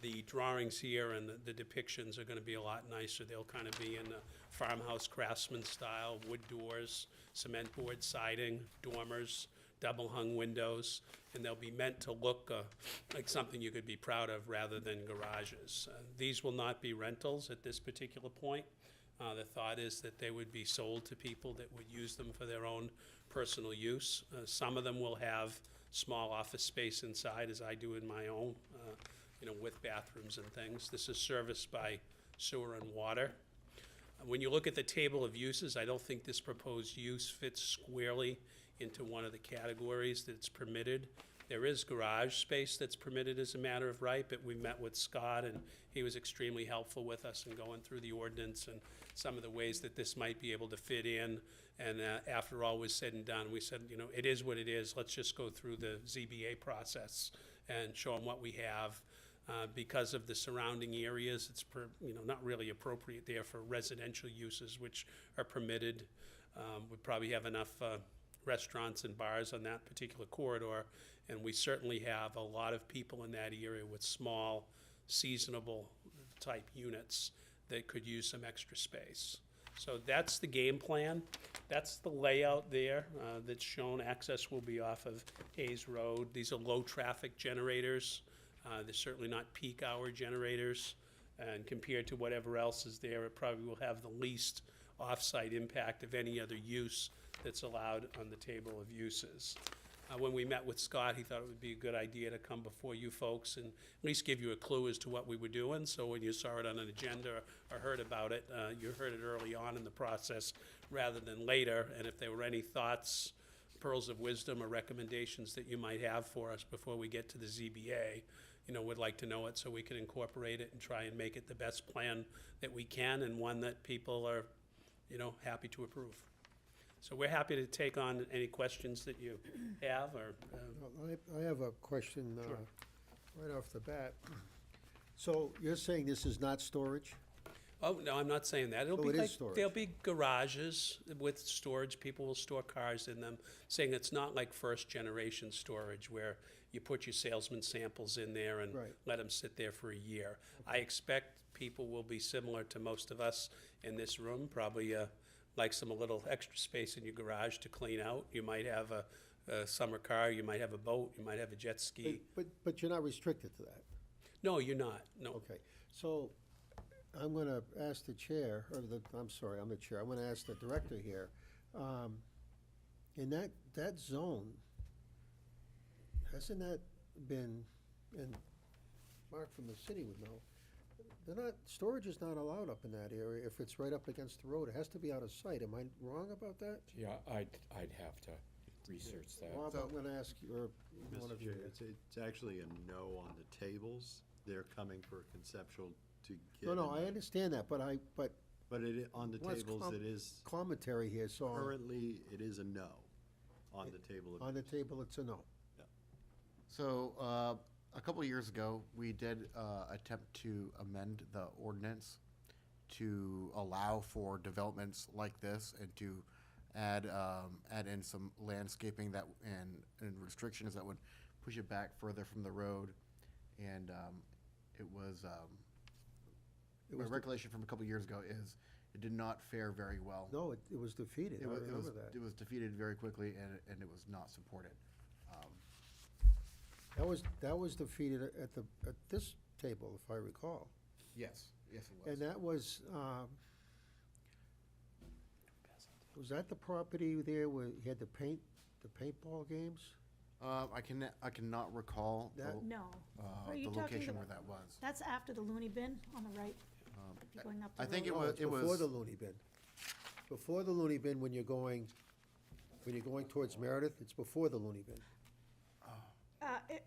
the drawings here and the depictions are gonna be a lot nicer. They'll kind of be in the farmhouse craftsman style, wood doors, cement board siding, dormers, double hung windows, and they'll be meant to look like something you could be proud of rather than garages. These will not be rentals at this particular point. The thought is that they would be sold to people that would use them for their own personal use. Some of them will have small office space inside, as I do in my own, with bathrooms and things. This is serviced by sewer and water. When you look at the table of uses, I don't think this proposed use fits squarely into one of the categories that's permitted. There is garage space that's permitted as a matter of right, but we met with Scott, and he was extremely helpful with us in going through the ordinance and some of the ways that this might be able to fit in. And after all was said and done, we said, it is what it is. Let's just go through the ZBA process and show them what we have. Because of the surrounding areas, it's not really appropriate there for residential uses, which are permitted. We probably have enough restaurants and bars on that particular corridor, and we certainly have a lot of people in that area with small, seasonable type units that could use some extra space. So that's the game plan. That's the layout there that's shown. Access will be off of Hayes Road. These are low traffic generators. They're certainly not peak hour generators, and compared to whatever else is there, it probably will have the least off-site impact of any other use that's allowed on the table of uses. When we met with Scott, he thought it would be a good idea to come before you folks and at least give you a clue as to what we were doing, so when you saw it on an agenda or heard about it, you heard it early on in the process rather than later. And if there were any thoughts, pearls of wisdom, or recommendations that you might have for us before we get to the ZBA, would like to know it so we can incorporate it and try and make it the best plan that we can, and one that people are, happy to approve. So we're happy to take on any questions that you have, or. I have a question right off the bat. So you're saying this is not storage? Oh, no, I'm not saying that. It'll be it is like, storage. there'll be garages with storage. People will store cars in them, saying it's not like first-generation storage where you put your salesman samples in there and Right. let them sit there for a year. I expect people will be similar to most of us in this room, probably like a little extra space in your garage to clean out. You might have a summer car, you might have a boat, you might have a jet ski. But you're not restricted to that? No, you're not, no. Okay, so I'm gonna ask the chair, I'm the chair, I'm gonna ask the director here. In that zone, hasn't that been, and Mark from the city would know, storage is not allowed up in that area if it's right up against the road. It has to be out of sight. Am I wrong about that? Yeah, I'd have to research that. Bob, I'm gonna ask you, or one Mr. of you. Chair, it's actually a no on the tables. They're coming for a conceptual to get. No, no, an- I understand that, but But it, on the What's tables, com- it is, commentary here, so currently, it is a no on the table of. on the table, it's a no. So, a couple of years ago, we did attempt to amend the ordinance to allow for developments like this and to add in some landscaping that, and restrictions that would push it back further from the road. And it was, my recollection from a couple of years ago is it did not fare very well. No, it was defeated, I It was, remember that. it was defeated very quickly, and it was not supported. That was defeated at this table, if I recall. Yes, yes, it was. And that was that the property there where you had the paintball games? I cannot recall That- No. Are you the talking location the- where that was. That's after the loony bin on the right, if you're going up the I think road. it No, was, it's it was. before the loony bin. Before the loony bin, when you're going towards Meredith, it's before the loony bin.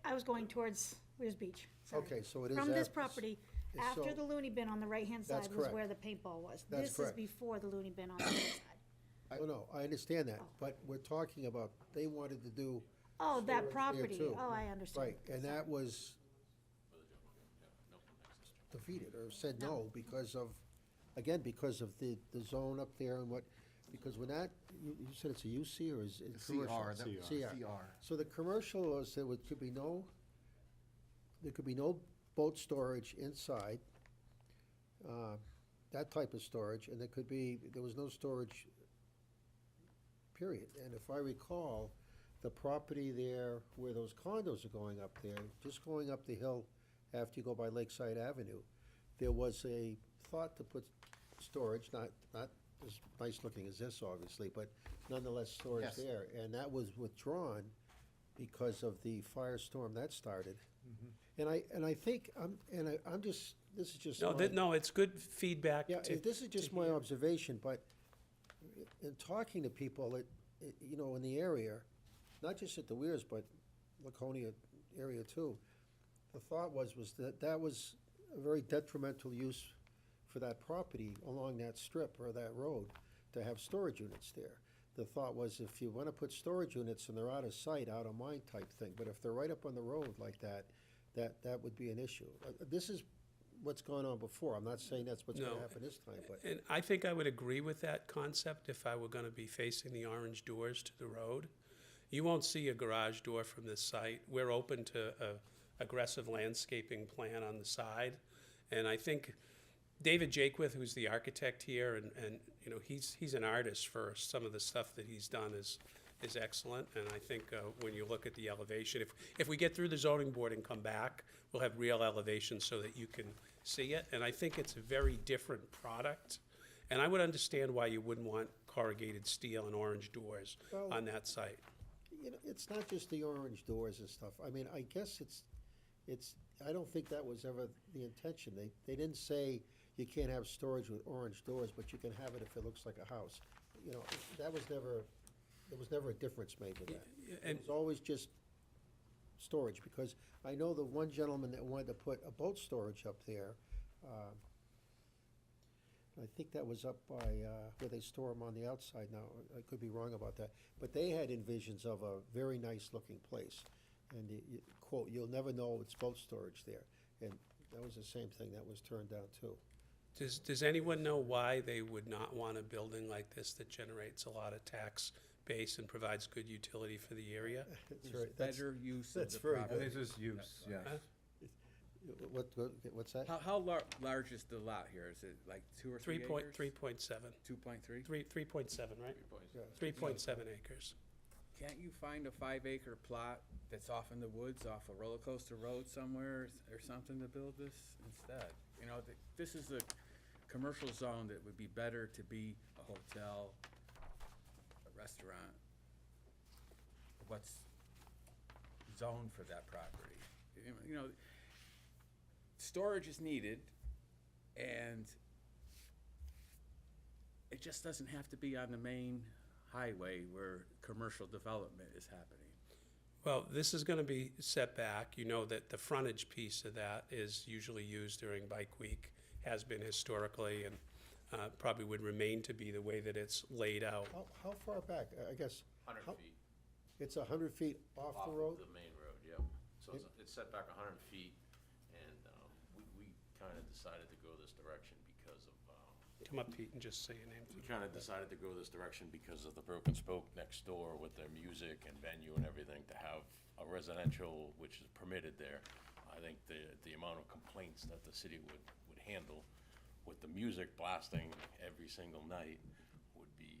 I was going towards Weir's Beach. Sorry. Okay, so it is From this after- property, so- after the loony bin on the right-hand That's side was correct. where the paintball was. That's This is correct. before the loony bin on the other side. Oh, no, I understand that, Oh. but we're talking about, they wanted to do. Oh, that storage there, property. too. Oh, I understand. Right, and that was defeated, or said no, because of, again, because of the zone up there and what, because when that, you said it's a UC or is it commercial? CR, that- CR. So the commercial was, there could be no boat storage inside, that type of storage, and there was no storage, period. And if I recall, the property there where those condos are going up there, just going up the hill after you go by Lakeside Avenue, there was a thought to put storage, not as nice looking as this, obviously, but nonetheless storage Yes. there. And that was withdrawn because of the firestorm that started. And I think, this is just. No, my- no, it's good feedback Yeah, to. this is just my observation, but in talking to people, in the area, not just at the Weirs, but Laconia area too, the thought was that was a very detrimental use for that property along that strip or that road, to have storage units there. The thought was if you wanna put storage units and they're out of sight, out of mind type thing, but if they're right up on the road like that would be an issue. This is what's gone on before, I'm not saying that's what's gonna No. happen this time, but. And I think I would agree with that concept if I were gonna be facing the orange doors to the road. You won't see a garage door from this site. We're open to a aggressive landscaping plan on the side. And I think David Jakewith, who's the architect here, and he's an artist for some of the stuff that he's done is excellent. And I think when you look at the elevation, if we get through the zoning board and come back, we'll have real elevation so that you can see it. And I think it's a very different product. And I would understand why you wouldn't want corrugated steel and orange doors Well- on that site. It's not just the orange doors and stuff. I mean, I guess I don't think that was ever the intention. They didn't say you can't have storage with orange doors, but you can have it if it looks like a house. There was never a difference made with that. And- It was always just storage, because I know the one gentleman that wanted to put a boat storage up there, I think that was up by, where they store them on the outside now, I could be wrong about that, but they had envisions of a very nice-looking place. And quote, "You'll never know it's boat storage there." And that was the same thing that was turned down too. Does anyone know why they would not want a building like this that generates a lot of tax base and provides good utility for the area? That's right, that's, Better use of that's the very property. good. This is use, yes. Huh? What's that? How large is the lot here? Is it like 2 or 3 acres? 3.7. 2.3? 3.7, right? Yeah. 3.7 acres. Can't you find a 5-acre plot that's off in the woods, off a roller coaster road somewhere or something to build this instead? This is a commercial zone that would be better to be a hotel, a restaurant. What's zoned for that property? Storage is needed, and it just doesn't have to be on the main highway where commercial development is happening. Well, this is gonna be set back. You know that the frontage piece of that is usually used during Bike Week has been historically, and probably would remain to be the way that it's laid out. How far back? I guess. 100 how- feet. It's 100 feet off the road? the main road, yep. So it's set back 100 feet, and we kind of decided to go this direction because of, Come up, Pete, and just say your name. we kind of decided to go this direction because of the Broken Spoke next door with their music and venue and everything, to have a residential, which is permitted there. I think the amount of complaints that the city would handle with the music blasting every single night would be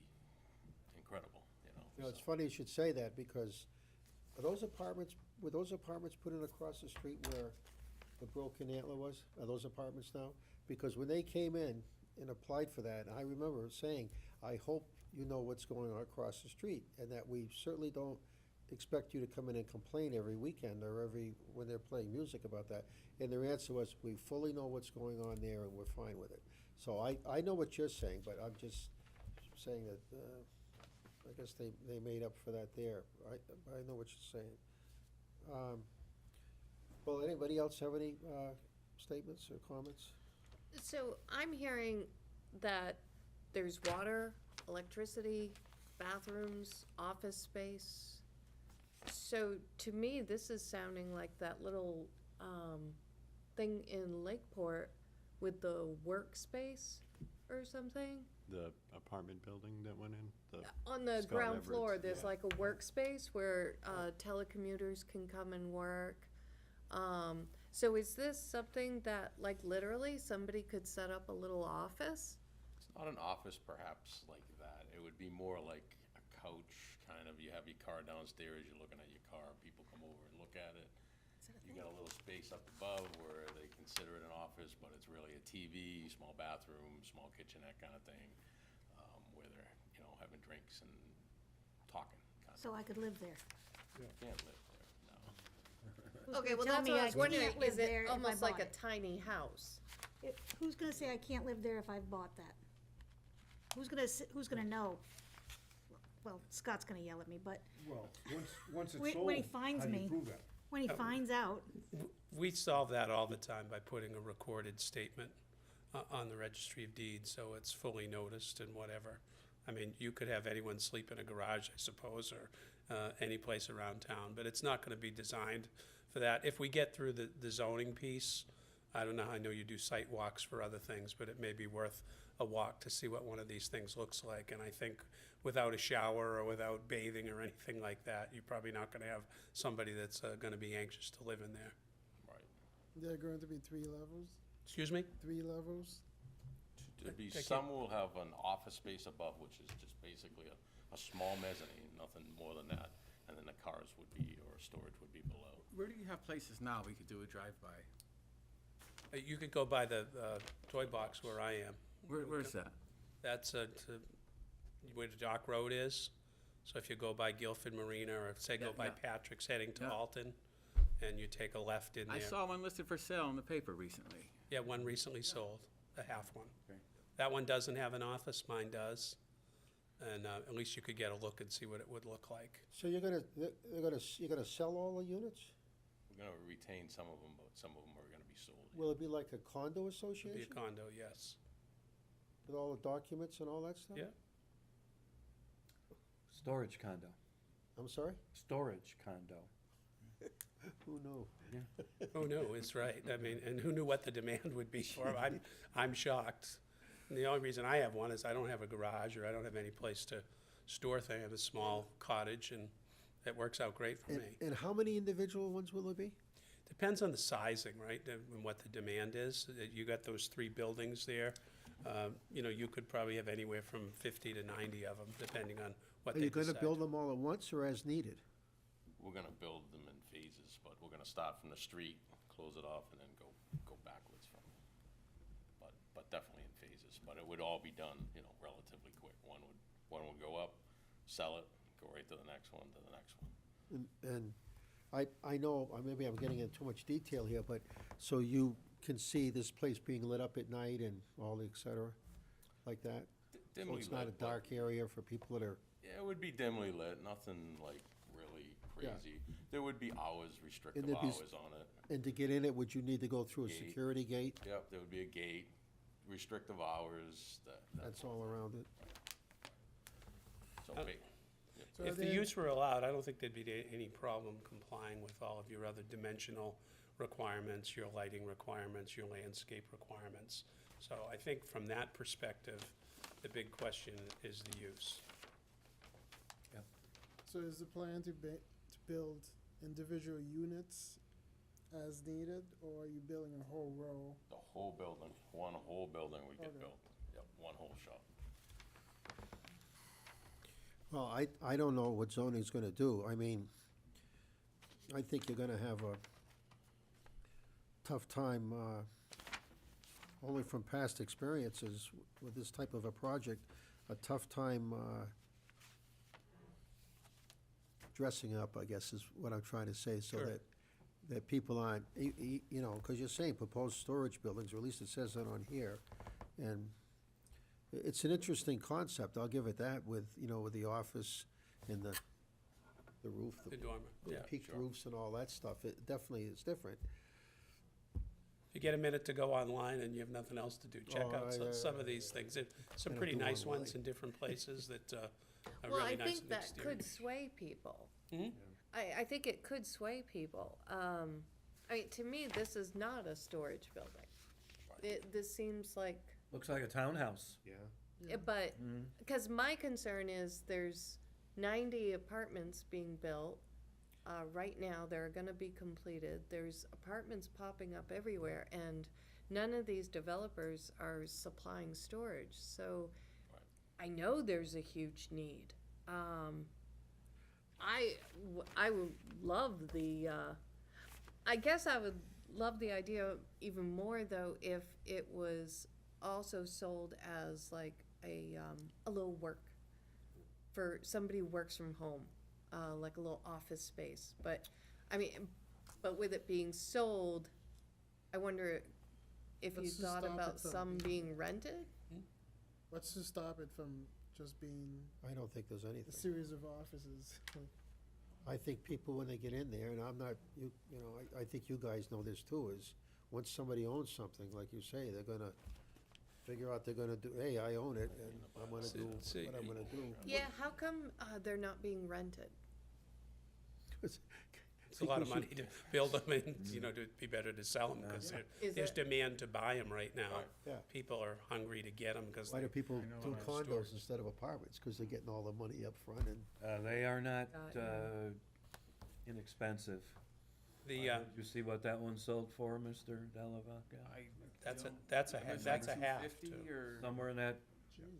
incredible, you know? You know, it's funny you should say that, because were those apartments put in across the street where the Broken Antler was? Are those apartments now? Because when they came in and applied for that, I remember saying, I hope you know what's going on across the street, and that we certainly don't expect you to come in and complain every weekend or when they're playing music about that. And their answer was, we fully know what's going on there and we're fine with it. So I know what you're saying, but I'm just saying that, I guess they made up for that there. I know what you're saying. Well, anybody else have any statements or comments? So I'm hearing that there's water, electricity, bathrooms, office space. So to me, this is sounding like that little thing in Lakeport with the workspace or something. The apartment building that went in? On the Scott ground Everett's, floor, there's yeah. like a workspace where telecommuters can come and work. So is this something that, like, literally somebody could set up a little office? It's not an office perhaps like that. It would be more like a couch, kind of. You have your car downstairs, you're looking at your car, people come over and look at it. You got a little space up above where they consider it an office, but it's really a TV, small bathroom, small kitchenette kind of thing, where they're, you know, having drinks and talking. So I could live there. You can't live there, no. Okay, well, Tell that's me what I I was wondering, can't live is there it if I almost like bought a it. tiny house? Who's gonna say I can't live there if I've bought that? Who's gonna know? Well, Scott's gonna yell at me, but Well, once it's when sold, he finds how do you me, prove that? when he finds out, We solve that all the time by putting a recorded statement on the registry of deeds, so it's fully noticed and whatever. I mean, you could have anyone sleep in a garage, I suppose, or any place around town, but it's not gonna be designed for that. If we get through the zoning piece, I don't know, I know you do site walks for other things, but it may be worth a walk to see what one of these things looks like. And I think without a shower or without bathing or anything like that, you're probably not gonna have somebody that's gonna be anxious to live in there. There are going to be 3 levels? Excuse me? 3 levels? There'd be, Thank you. some will have an office space above, which is just basically a small mezzanine, nothing more than that. And then the cars would be, or storage would be below. Where do you have places now we could do a drive-by? You could go by the toy box where I am. Where's that? That's where the Dock Road is. So if you go by Guilford Marina, or say go by Patrick's heading to Yeah. Alton, and you take a left in there. I saw one listed for sale in the paper recently. Yeah, one recently sold, a half one. Okay. That one doesn't have an office, mine does. And at least you could get a look and see what it would look like. So you're gonna sell all the units? We're gonna retain some of them, but some of them are gonna be sold. Will it be like a condo It'd be a association condo, yes. with all the documents and all that stuff? Yeah. Storage condo. I'm sorry? Storage condo. Who knew? Oh, no, it's right. I mean, and who knew what the demand would be for them? I'm shocked. And the only reason I have one is I don't have a garage, or I don't have any place to store things. I have a small cottage, and it works out great for me. And how many individual ones will there be? Depends on the sizing, right, and what the demand is. You got those 3 buildings there. You know, you could probably have anywhere from 50 to 90 of them, depending on what Are they you gonna decide. build them all at once or as needed? We're gonna build them in phases, but we're gonna start from the street, close it off, and then go backwards from it. But definitely in phases, but it would all be done, you know, relatively quick. One would go up, sell it, go right to the next one, to the next one. And I know, maybe I'm getting into too much detail here, but, so you can see this place being lit up at night and all the et cetera, like that? So Dimly it's not a lit, but- dark area for people that are, Yeah, it would be dimly lit, nothing like really Yeah. crazy. There would be hours, restrictive there'd be hours on it. and to get in it, would you need to go through a Gate. security gate? Yep, there would be a gate, restrictive hours, That's all around it. so Uh, wait. So If the then- use were allowed, I don't think there'd be any problem complying with all of your other dimensional requirements, your lighting requirements, your landscape requirements. So I think from that perspective, the big question is the use. So is the plan to build individual units as needed, or are you building a whole row? The whole building, one whole building would get Okay. built. Yep, one whole shop. Well, I don't know what zoning's gonna do. I mean, I think you're gonna have a tough time, only from past experiences with this type of a project, a tough time, dressing up, I guess is what I'm trying to say, so Sure. that people aren't, you know, because you're saying proposed storage buildings, or at least it says that on here. And it's an interesting concept, I'll give it that, with, you know, with the office and the roof. The dormer, yeah, peaked sure. roofs and all that stuff, it definitely is different. If you get a minute to go online and you have nothing else to do, check Oh, out some of these things. Some I don't pretty do nice online. ones in different places that are Well, really I nice think in the that exterior. could sway people. Mhm. I think it could sway people. I mean, to me, this is not a storage building. This seems like, Looks like a townhouse. Yeah. but, because my concern is there's 90 apartments being built. Right now, they're gonna be completed. There's apartments popping up everywhere, and none of these developers are supplying storage. So I know there's a huge need. I would love I guess I would love the idea even more, though, if it was also sold as like a little work for somebody who works from home, like a little office space. But, I mean, but with it being sold, I wonder if you What's to thought stop about it from some being rented? What's to stop it from just being I don't think there's a anything. series of offices? I think people, when they get in there, and I'm not, you know, I think you guys know this too, is once somebody owns something, like you say, they're gonna figure out they're gonna do, hey, I own it, and I'm gonna do See, what I'm gonna do. Yeah, how come they're not being rented? It's a lot of money to build them and, you know, to be better to sell them because Is there's it? demand to buy them right now. Yeah. People are hungry to get them because Why do people I know do when I have stores. condos instead of apartments? Because they're getting all the money up front and. They are not Got you. inexpensive. the, Did you see what that one sold for, Mr. Dellavaca? that's a half too. Somewhere in that Jeez.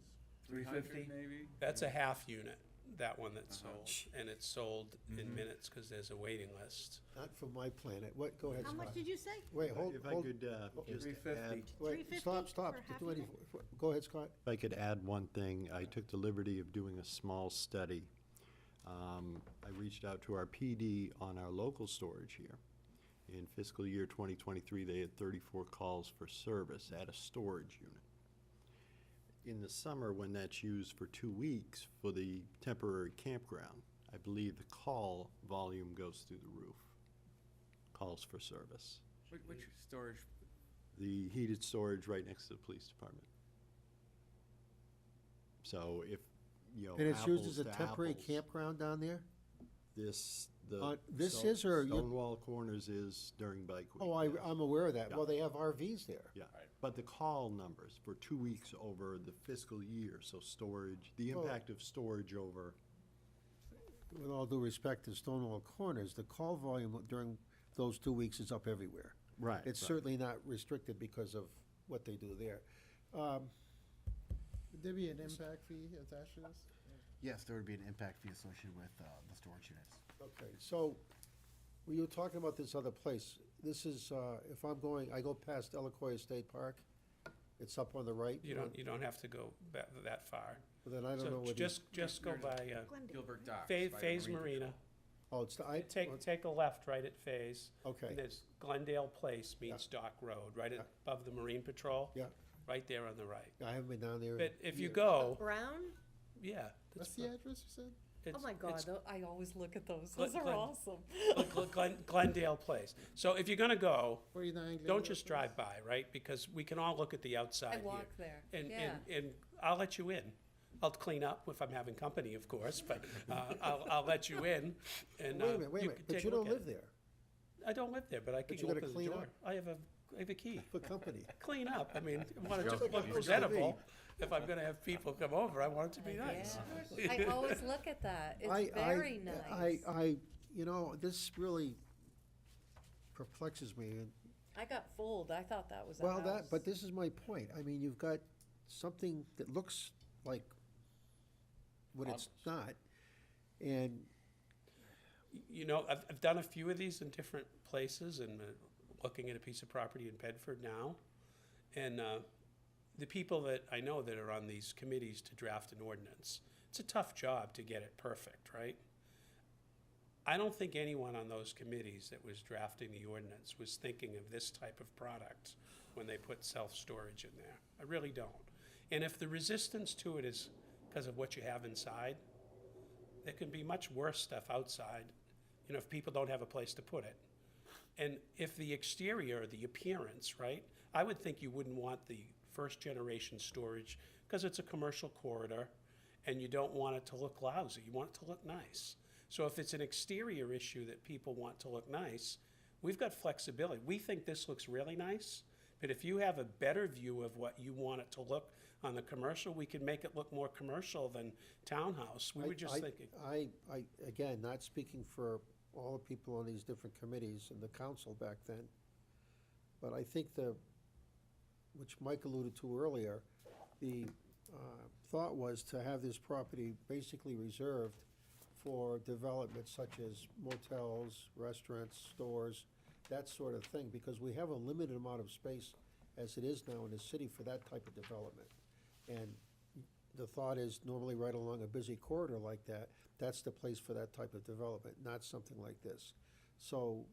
350? Maybe? That's a half unit, that one that's sold, and it's sold in minutes because there's a waiting list. Not from my planet. What, go ahead, How Scott. much did you say? Wait, hold, If I hold, could just 350. add, wait, 350 stop. for half Do any- unit? Go ahead, Scott. if I could add one thing, I took the liberty of doing a small study. I reached out to our PD on our local storage here. In fiscal year 2023, they had 34 calls for service at a storage unit. In the summer, when that's used for 2 weeks for the temporary campground, I believe the call volume goes through the roof. Calls for service. Which storage? The heated storage right next to the police department. So if, you know, And it's used as a apples to temporary apples, campground down there? This this is, or you- Stonewall Corners is during Bike Week. Oh, yes. I'm aware of that. Yeah. Well, they have RVs there. Yeah, but the call numbers for 2 weeks over the fiscal year, so storage, the Well- impact of storage over, With all due respect to Stonewall Corners, the call volume during those 2 weeks is up everywhere. right. It's certainly not restricted because of what they do there. Would there be an impact fee attached to this? Yes, there would be an impact fee associated with the storage units. Okay, so, when you were talking about this other place, this is, if I'm going, I go past Delacoya State Park, it's up on the right? You don't have to go that far. But then I don't know So what. just go by, Glendale. Gilbert Docks. Faze Marina. Oh, it's, Take a left right at Faze. Okay. And there's Glendale Place meets Dock Road, right above the Marine Patrol. Yeah. Right there on the right. I haven't been down there. But if you years. go, Brown? yeah. What's that's the address you said? Oh my God, it's I always look at those. Glen- Those are Glen- awesome. Glendale Place. So if you're gonna go, 49 don't Glendale just Place. drive by, right? Because we can all look at the outside I here. walk there, And, yeah. and I'll let you in. I'll clean up if I'm having company, of course, but I'll let you in and Wait a minute, can but take you a look don't at live it. there I don't live there, but I can you go gotta open the clean door. up. I have a key. for company. Clean up. I mean, I want it to Sounds like look it's supposed to be. presentable. If I'm gonna have people come over, I want it to be nice. I always look at that. I- It's very nice. You know, this really perplexes me. And I got fooled. I thought that was a Well, house. but this is my point. I mean, you've got something that looks like what it's not. And You know, I've done a few of these in different places and looking at a piece of property in Bedford now. And the people that I know that are on these committees to draft an ordinance, it's a tough job to get it perfect, right? I don't think anyone on those committees that was drafting the ordinance was thinking of this type of product when they put self-storage in there. I really don't. And if the resistance to it is because of what you have inside, there can be much worse stuff outside, you know, if people don't have a place to put it. And if the exterior, the appearance, right, I would think you wouldn't want the first generation storage because it's a commercial corridor and you don't want it to look lousy, you want it to look nice. So if it's an exterior issue that people want to look nice, we've got flexibility. We think this looks really nice, but if you have a better view of what you want it to look on the commercial, we can make it look more commercial than townhouse. We were just thinking. Again, not speaking for all the people on these different committees and the council back then, but I think which Mike alluded to earlier, the thought was to have this property basically reserved for development such as motels, restaurants, stores, that sort of thing, because we have a limited amount of space as it is now in the city for that type of development. And the thought is normally right along a busy corridor like that, that's the place for that type of development, not something like this. So,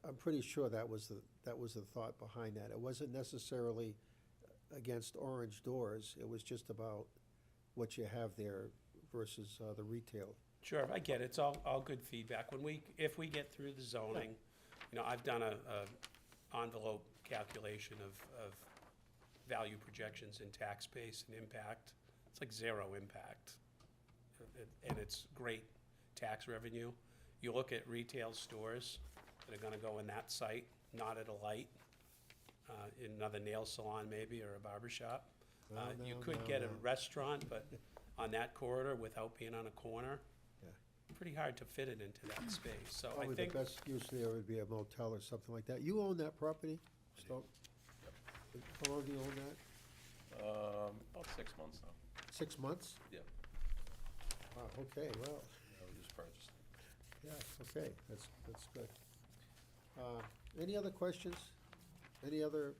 I'm pretty sure that was the thought behind that. It wasn't necessarily against orange doors, it was just about what you have there versus the retail. Sure, I get it. It's all good feedback. If we get through the zoning, you know, I've done a envelope calculation of value projections in tax base and impact. It's like zero impact. And it's great tax revenue. You look at retail stores that are gonna go in that site, not at a light, in another nail salon maybe, or a barber shop. You could get a restaurant, but on that corridor without being on a corner, pretty hard to fit it into that space. So I Probably think, the best use there would be a motel or something like that. You own that property, Stoke? How long do you own that? About 6 months now. 6 months? Yeah. Wow, okay, well, Yeah, we just purchased it. yeah, okay, that's good. Any other questions? Any other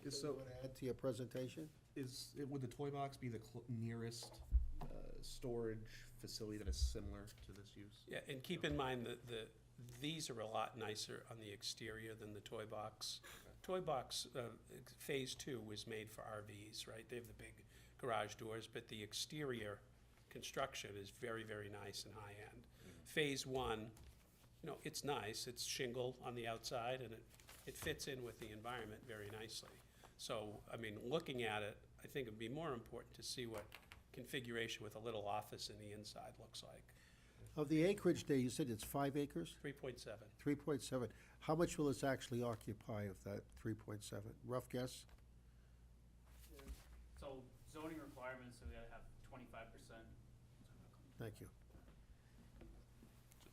Yes, you so- want to add to your presentation? Would the toy box be the nearest storage facility that is similar to this use? yeah, and keep in mind that these are a lot nicer on the exterior than the toy box. Toy box, phase 2 was made for RVs, right? They have the big garage doors, but the exterior construction is very, very nice and high-end. Phase 1, you know, it's nice, it's shingle on the outside, and it fits in with the environment very nicely. So, I mean, looking at it, I think it'd be more important to see what configuration with a little office in the inside looks like. Of the acreage there, you said it's 5 acres? 3.7. 3.7. How much will this actually occupy of that 3.7? Rough guess? So zoning requirements, so we gotta have 25%. Thank you. So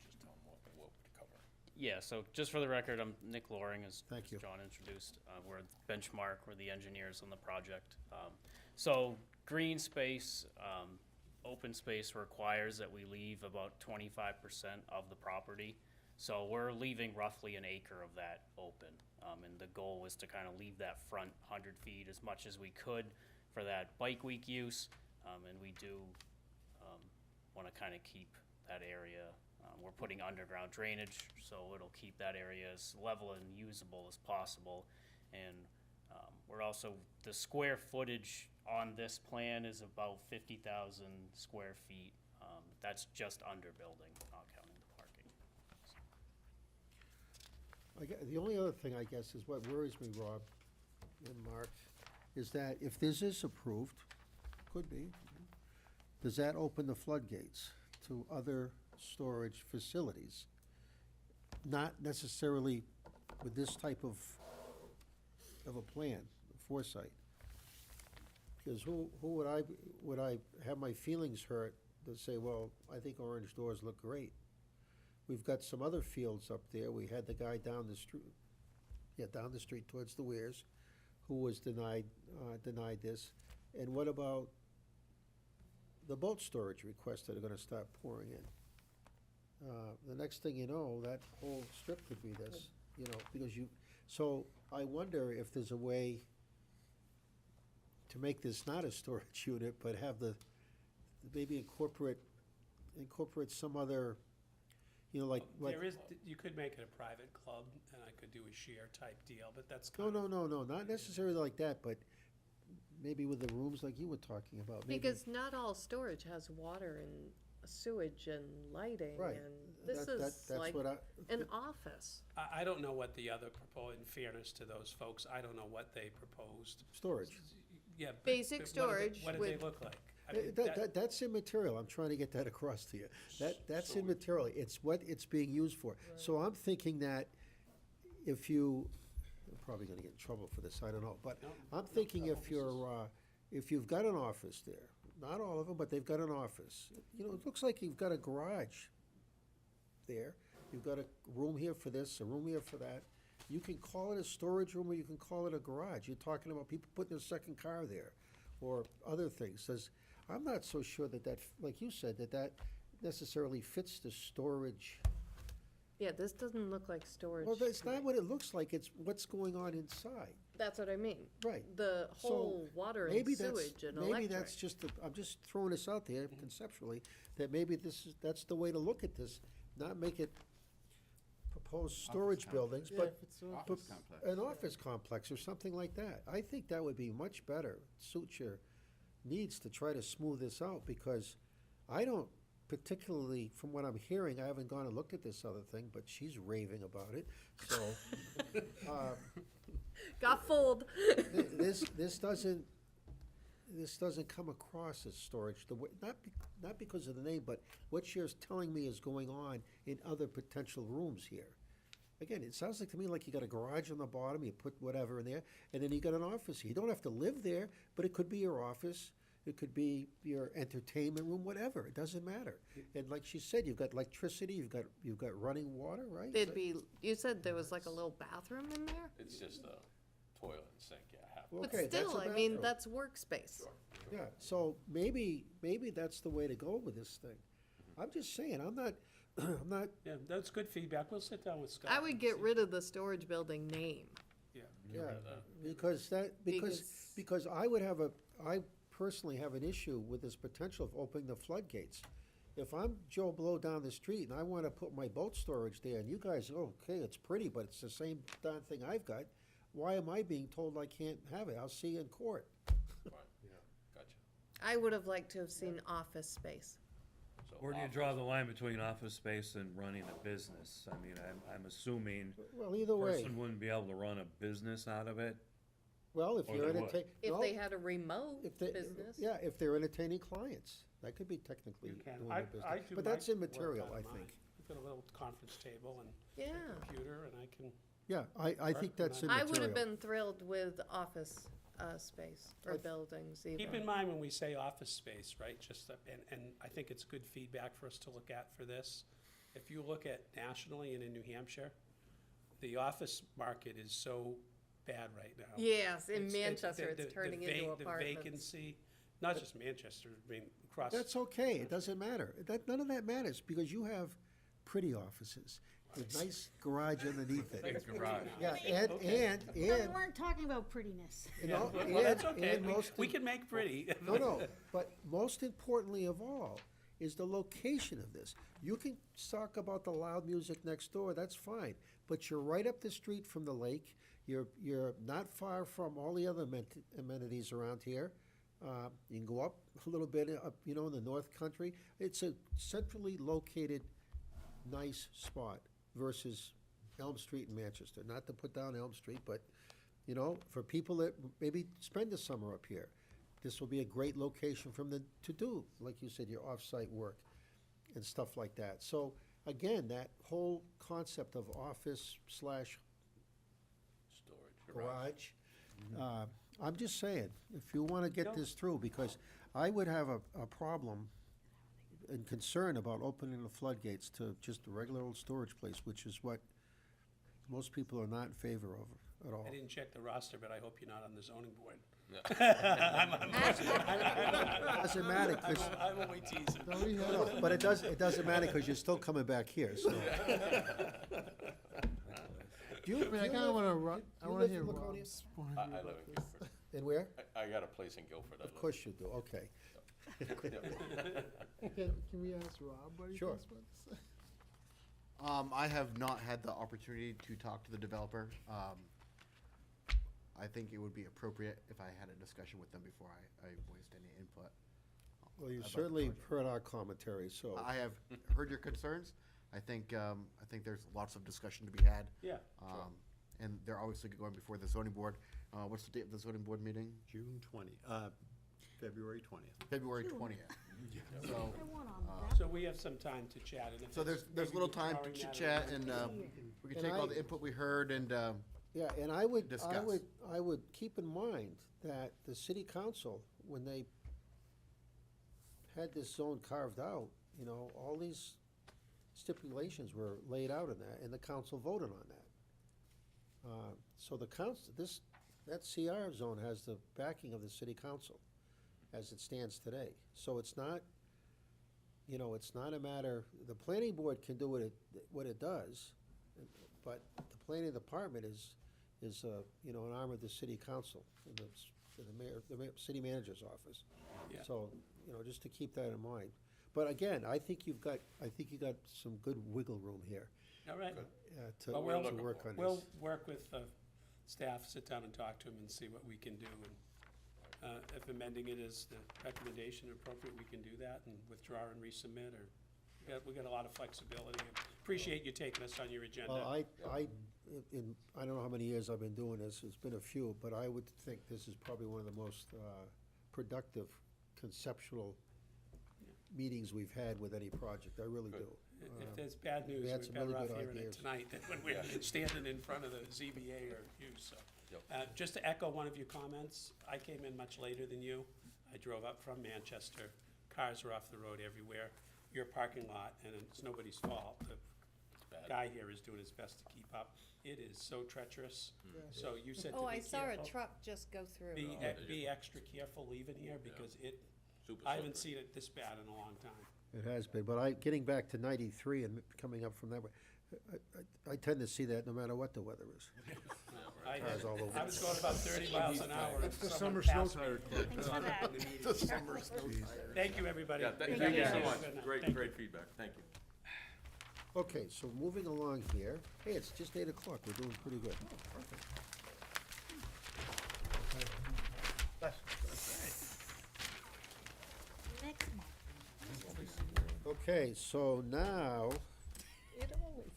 just tell them what to cover. Yeah, so just for the record, I'm Nick Loring, as Thank you. John introduced. We're Benchmark, we're the engineers on the project. So green space, open space requires that we leave about 25% of the property. So we're leaving roughly an acre of that open. And the goal was to kind of leave that front 100 feet as much as we could for that bike week use. And we do want to kind of keep that area. We're putting underground drainage, so it'll keep that area as level and usable as possible. And We're also, the square footage on this plan is about 50,000 square feet. That's just under building, not counting the parking. The only other thing, I guess, is what worries me, Rob and Mark, is that if this is approved, could be, does that open the floodgates to other storage facilities? Not necessarily with this type of a plan, foresight. Because who would I have my feelings hurt to say, well, I think orange doors look great. We've got some other fields up there. We had the guy down the street, down the street towards the Weirs, who was denied this. And what about the boat storage requests that are gonna start pouring in? The next thing you know, that whole strip could be this, because so I wonder if there's a way to make this not a storage unit, but have maybe incorporate some other, like. There is, you could make it a private club, and I could do a share type deal, but that's No, not necessarily like that, but maybe with the rooms like you were talking about. Maybe. Because not all storage has water and sewage and lighting, Right. and this That's is like what an office. I don't know what the other in fairness to those folks, I don't know what they proposed. Storage. Yeah. but- Basic but storage What did with- they look like? I mean, that- That's immaterial, I'm trying to get that across to you. That's immaterial, it's what it's being used for. So I'm thinking that if you, I'm probably gonna get in trouble for this, I don't know, but I'm thinking if you've got an office there, not all of them, but they've got an office. It looks like you've got a garage there, you've got a room here for this, a room here for that. You can call it a storage room or you can call it a garage. You're talking about people putting a second car there or other things. I'm not so sure that, like you said, that necessarily fits the storage. Yeah, this doesn't look like storage. Well, that's not what it looks like, it's what's going on inside. That's what I mean. Right. The So whole water and maybe that's- sewage and electric. Maybe that's just, I'm just throwing this out there conceptually, that maybe that's the way to look at this, not make it proposed storage buildings, but Office complex. an office complex or something like that. I think that would be much better, suit your needs to try to smooth this out, because I don't particularly, from what I'm hearing, I haven't gone and looked at this other thing, but she's raving about it, so. Got fooled. This doesn't come across as storage, not because of the name, but what she's telling me is going on in other potential rooms here. Again, it sounds like to me like you got a garage on the bottom, you put whatever in there, and then you got an office. You don't have to live there, but it could be your office, it could be your entertainment room, whatever, it doesn't matter. And like she said, you've got electricity, you've got running water, right? You said there was like a little bathroom in there? It's just a toilet and sink, yeah, half. But Okay, that's still, a I mean, bathroom. that's workspace. Yeah, so maybe that's the way to go with this thing. I'm just saying, I'm not, Yeah, that's good feedback, we'll sit down with Scott. I would get rid of the storage building name. Yeah. yeah, because I personally have an issue with this potential of opening the floodgates. If I'm Joe Blow down the street and I wanna put my boat storage there, and you guys, okay, it's pretty, but it's the same darn thing I've got, why am I being told I can't have it? I'll see you in court. Right, gotcha. I would have liked to have seen office space. So Where do you office- draw the line between office space and running a business? I mean, I'm assuming Well, either a way, person wouldn't be able to run a business out of it. well, if Or you're they would. If they had a remote business. Yeah, if they're entertaining clients, that could be technically You can. doing I their business. do But my that's work immaterial, out I of mine. think. I've got a little conference table and Yeah. computer, and I can, Yeah, I think that's I immaterial. would have been thrilled with office space or buildings even. keep in mind when we say office space, right, and I think it's good feedback for us to look at for this. If you look at nationally and in New Hampshire, the office market is so bad right now. Yes, in It's- Manchester, the- it's turning into The apartments. vacancy, not just Manchester, I mean, across. That's okay, it doesn't matter. None of that matters, because you have pretty offices, with nice garage underneath it. Big garage. Yeah, But we and, weren't talking about prettiness. you know, Well, that's and okay, most. we can make pretty. No, but most importantly of all is the location of this. You can talk about the loud music next door, that's fine, but you're right up the street from the lake, You're not far from all the other amenities around here. You can go up a little bit, up, you know, in the North Country. It's a centrally located, nice spot versus Elm Street in Manchester. Not to put down Elm Street, but, you know, for people that maybe spend the summer up here, this will be a great location for them to do, like you said, your off-site work and stuff like that. So, again, that whole concept of office slash garage, I'm just saying, if you want to get this through, because I would have a problem and concern about opening the floodgates to just a regular old storage place, which is what most people are not in favor of at all. I didn't check the roster, but I hope you're not on the zoning board. Doesn't matter, 'cause- I'm only teasing. No, but it doesn't matter, because you're still coming back here, so. Do you, I mean, I kinda wanna I wanna hear Laconia? Rob's point of I view live about in this. Guilford. And where? I got a place in Guilford. Of course you do, okay. Can we ask Rob what he Sure. thinks about this? I have not had the opportunity to talk to the developer. I think it would be appropriate if I had a discussion with them before I voiced any input. Well, you about the certainly project. heard our commentary, so. I have heard your concerns. I think there's lots of discussion to be had. Yeah, And they're obviously going before the zoning board. What's the date of the zoning board meeting? February 20th. February 20th. So, I want on that. so we have some time to chat, and if so it's there's maybe little time to withdrawing chit that chat or- and we can And take all I- the input we heard and Yeah, and I would Discuss. keep in mind that the city council, when they had this zone carved out, you know, all these stipulations were laid out in that, and the council voted on that. So the council, that CR zone has the backing of the city council as it stands today. So it's not, you know, it's not a matter, the planning board can do what it does, but the planning department is, you know, an arm of the city council, and the city manager's office. Yeah. So, you know, just to keep that in mind. But again, I think you got some good wiggle room here, All right. to Well, to work on this. We'll work with staff, sit down and talk to them and see what we can do. And if amending it is the recommendation appropriate, we can do that and withdraw and resubmit, or we got a lot of flexibility. Appreciate you taking us on your agenda. Well, I don't know how many years I've been doing this, it's been a few, but I would think this is probably one of the most productive conceptual meetings we've had with any project, I really do. If there's bad news, we had we're some better really off good hearing it ideas. tonight than when we're standing in front of the ZBA or you, so. Just to echo one of your comments, I came in much later than you. I drove up from Manchester. Cars are off the road everywhere. Your parking lot, and it's nobody's fault. The guy here is doing his best to keep up. It is so treacherous. So you said to be careful. Oh, I saw a truck just go through. Be extra careful leaving here because Super I haven't slippery. seen it this bad in a long time. It has been, but getting back to 93 and coming up from that way, I tend to see that no matter what the weather is. I Cars all over. was going about 30 miles an hour. and It's the someone summer passed snow me. tire club. Thanks for that. The summer snow tire. Thank you, everybody. Yeah, thank you so much. Great feedback. Thank you. Okay, so moving along here, hey, it's just 8 o'clock, we're doing pretty good. Next month. Okay, so now, It always,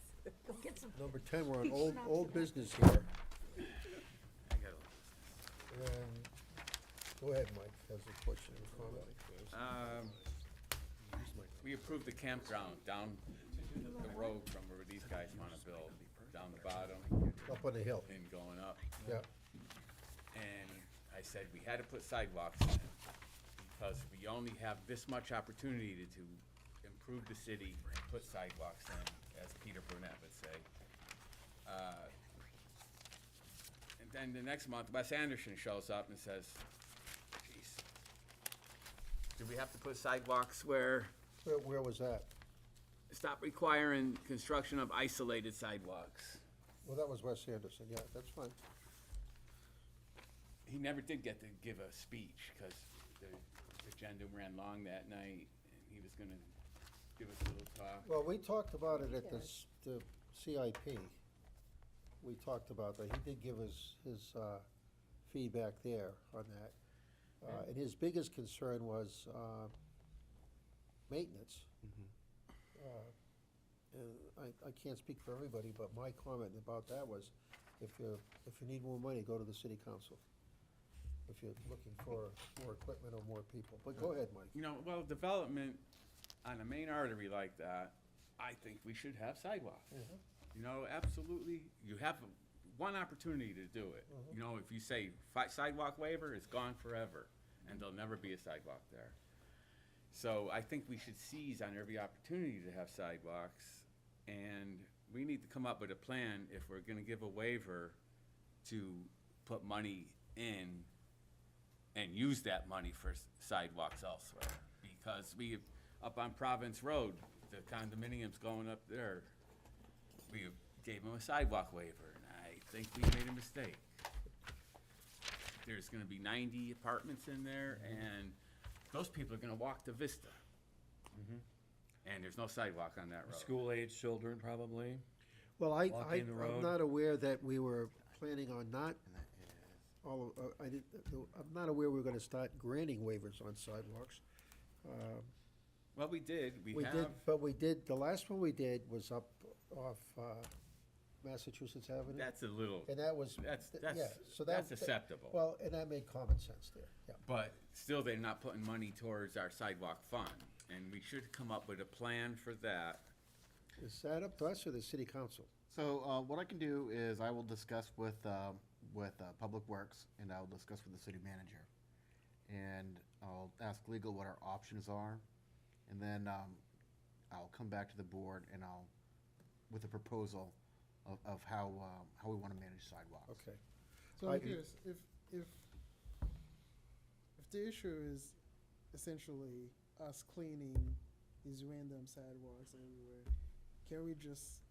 Go get some. number 10, we're on old business here. And, go ahead, Mike, has a question or comment? We approved the campground down the road from where these guys wanna build, down the bottom Up on the hill, and going up. yeah. And I said we had to put sidewalks in, because we only have this much opportunity to improve the city and put sidewalks in, as Peter Burnett would say. And then the next month, Wes Anderson shows up and says, geez, do we have to put sidewalks where, Where was that? stop requiring construction of isolated sidewalks? Well, that was Wes Anderson, yeah, that's fine. He never did get to give a speech, because the agenda ran long that night, and he was gonna give us a little talk. Well, we talked about it at the CIP. we talked about that. He did give us his feedback there on that. And his biggest concern was maintenance. And I can't speak for everybody, but my comment about that was, if you need more money, go to the city council. If you're looking for more equipment or more people. But go ahead, Mike. You know, well, development on a main artery like that, I think we should have sidewalks. You know, absolutely, you have one opportunity to do it. You know, if you say sidewalk waiver, it's gone forever, and there'll never be a sidewalk there. So I think we should seize on every opportunity to have sidewalks, and we need to come up with a plan if we're gonna give a waiver to put money in and use that money for sidewalks elsewhere. Because up on Province Road, the condominiums going up there, we gave them a sidewalk waiver, and I think we made a mistake. There's gonna be 90 apartments in there, and those people are gonna walk to Vista. And there's no sidewalk on that road. School-age children, probably. Well, Walking the I'm road. not aware that we were planning on not, I'm not aware we're gonna start granting waivers on sidewalks. Well, we did, We did, but we did, the last one we did was up off Massachusetts Avenue. That's a little, And that was, yeah, so that. that's acceptable. Well, and that made common sense there, yeah. But still, they're not putting money towards our sidewalk fund, and we should come up with a plan for that. Is that up to us or the city council? So, what I can do is I will discuss with Public Works, and I'll discuss with the city manager. And I'll ask legal what our options are, and then, I'll come back to the board and with a proposal of how we wanna manage sidewalks. Okay. So I'm curious, if the issue is essentially us cleaning these random sidewalks everywhere, can we just?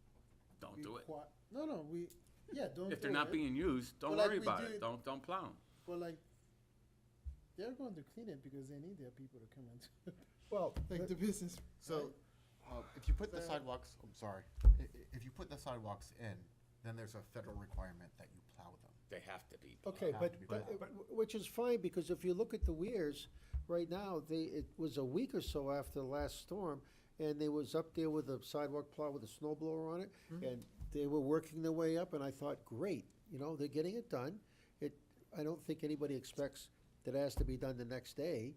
Don't do it. No, don't. If they're do not it. being used, don't But like worry we about do it. it- Don't plow them. But like, they're going to clean it because they need their people to come into, Well, like the business. So, if you put the sidewalks, I'm sorry, if you put the sidewalks in, then there's a federal requirement that you plow them. They have to be. Okay, have but, to be which is fine, because if you look at the Weirs, right now, it was a week or so after the last storm, and they was up there with a sidewalk plow with a snow blower on it, and they were working their way up, and I thought, great, they're getting it done. I don't think anybody expects that it has to be done the next day,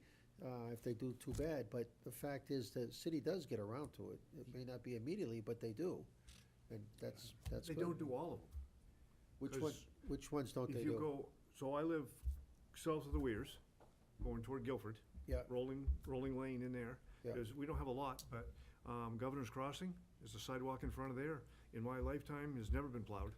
if they do too bad, but the fact is, the city does get around to it. It may not be immediately, but they do, and that's good. They don't do all of them. Which ones don't they If you do? go, so I live south of the Weirs, going toward Guilford. Yeah. Rolling lane in there. Yeah. We don't have a lot, but Governor's Crossing is a sidewalk in front of there. In my lifetime, has never been plowed.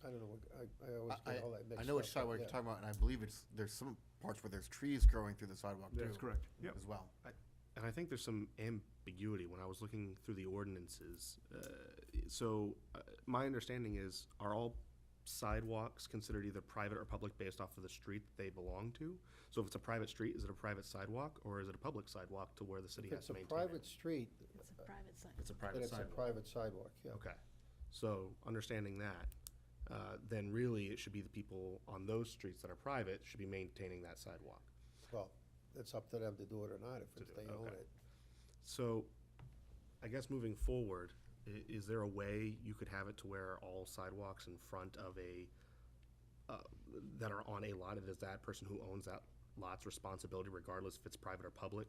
I don't know, I always get all that mixed up. I know which but sidewalk yeah. you're talking about, and I believe there's some parts where there's trees growing through the sidewalk too. That's correct. Yep. As well. And I think there's some ambiguity when I was looking through the ordinances. My understanding is, are all sidewalks considered either private or public based off of the street that they belong to? So if it's a private street, is it a private sidewalk, or is it a public sidewalk to where the city If has it's to a maintain it? private street, It's a private site. It's a then private it's a sidewalk. private sidewalk, yeah. Okay, so understanding that, then really it should be the people on those streets that are private should be maintaining that sidewalk. Well, it's up to them to do it or not, if To do they it, own okay. it. So, I guess moving forward, is there a way you could have it to where all sidewalks in front of that are on a lot, it is that person who owns that lot's responsibility, regardless if it's private or public,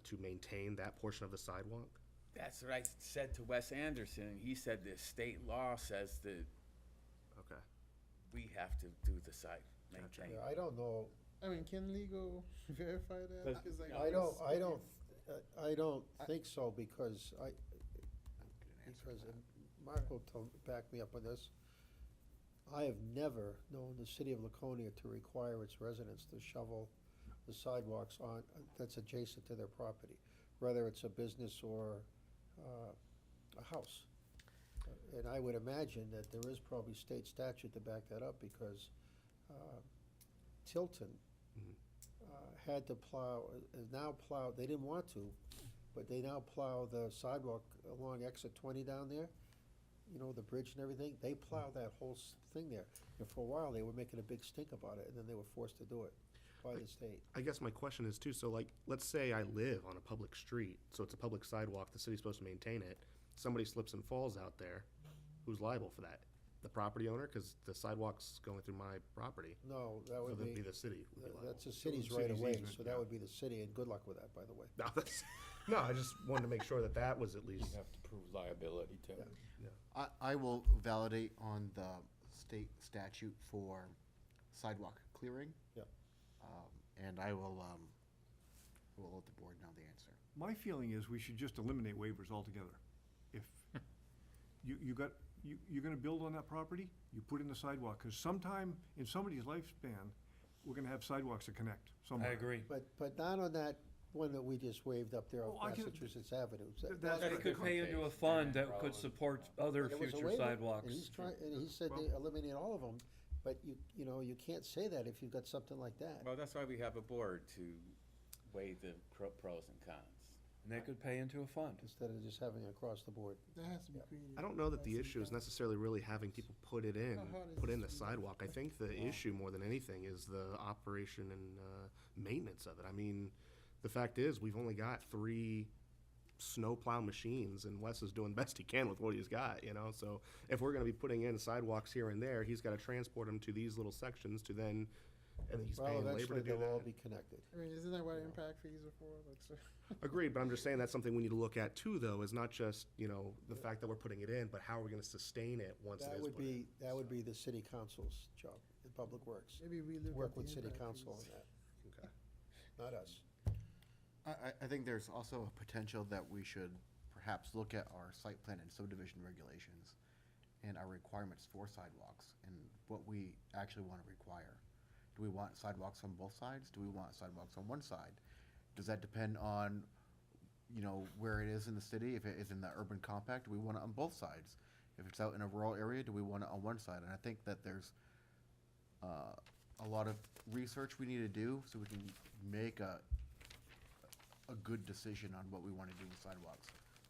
to maintain that portion of the sidewalk? That's what I said to Wes Anderson, and he said the state law says that Okay. we have to do the site, maintain. Yeah, I don't know, I mean, can legal verify that? 'Cause, like, I don't think so, because and Mark will back me up on this. I have never known the city of Laconia to require its residents to shovel the sidewalks that's adjacent to their property, whether it's a business or a house. And I would imagine that there is probably state statute to back that up, because Tilton had to plow, is now plowed, they didn't want to, but they now plow the sidewalk along exit 20 down there. you know, the bridge and everything, they plow that whole thing there. And for a while, they were making a big stink about it, and then they were forced to do it by the state. I guess my question is too, so like, let's say I live on a public street, so it's a public sidewalk, the city's supposed to maintain it. Somebody slips and falls out there, who's liable for that? The property owner, because the sidewalk's going through my property. No, that So would that'd be, be the city would be liable. that's the city's city's right away, easement, so that would be the city, and good luck with that, by the way. No, no, I just wanted to make sure that that was at least. You have to prove liability too. I will validate on the state statute for sidewalk clearing. Yep. And I will let the board know the answer. My feeling is we should just eliminate waivers altogether. If you're gonna build on that property, you put in the sidewalk, because sometime in somebody's lifespan, we're gonna have sidewalks that connect somewhere. I agree. But not on that one that we just waved up there on Oh, I get- Massachusetts Avenue. That's That it could pay into a fund that could support other It was a future waiver, sidewalks. And he's trying, and he said they eliminate all of them, but you know, you can't say that if you've got something like that. Well, that's why we have a board to weigh the pros and cons. And they could pay into a fund. Instead of just having it across the board. That has to be created. I don't know that by the city issue is council. necessarily really having people put it in, How hard is put in the this to do? sidewalk. I think the issue more than anything is the operation and maintenance of it. I mean, the fact is, we've only got 3 snowplow machines, and Wes is doing the best he can with what he's got, you know? So if we're gonna be putting in sidewalks here and there, he's gotta transport them to these little sections to then, and he's Well, paying labor eventually to do they'll all that. be connected. I mean, isn't that what impact fees are for? Like, so. Agreed, but I'm just saying that's something we need to look at too, though, is not just, you know, the fact that we're putting it in, but how are we gonna sustain it once it That is would put in? be, that would be the city council's job, in Public Works. Maybe relook Work at the with city impact council on fees. that, Okay. not us. I think there's also a potential that we should perhaps look at our site plan and subdivision regulations and our requirements for sidewalks and what we actually want to require. Do we want sidewalks on both sides? Do we want sidewalks on one side? Does that depend on, you know, where it is in the city? If it is in the urban compact, do we want it on both sides? If it's out in a rural area, do we want it on one side? And I think that there's a lot of research we need to do so we can make a good decision on what we want to do with sidewalks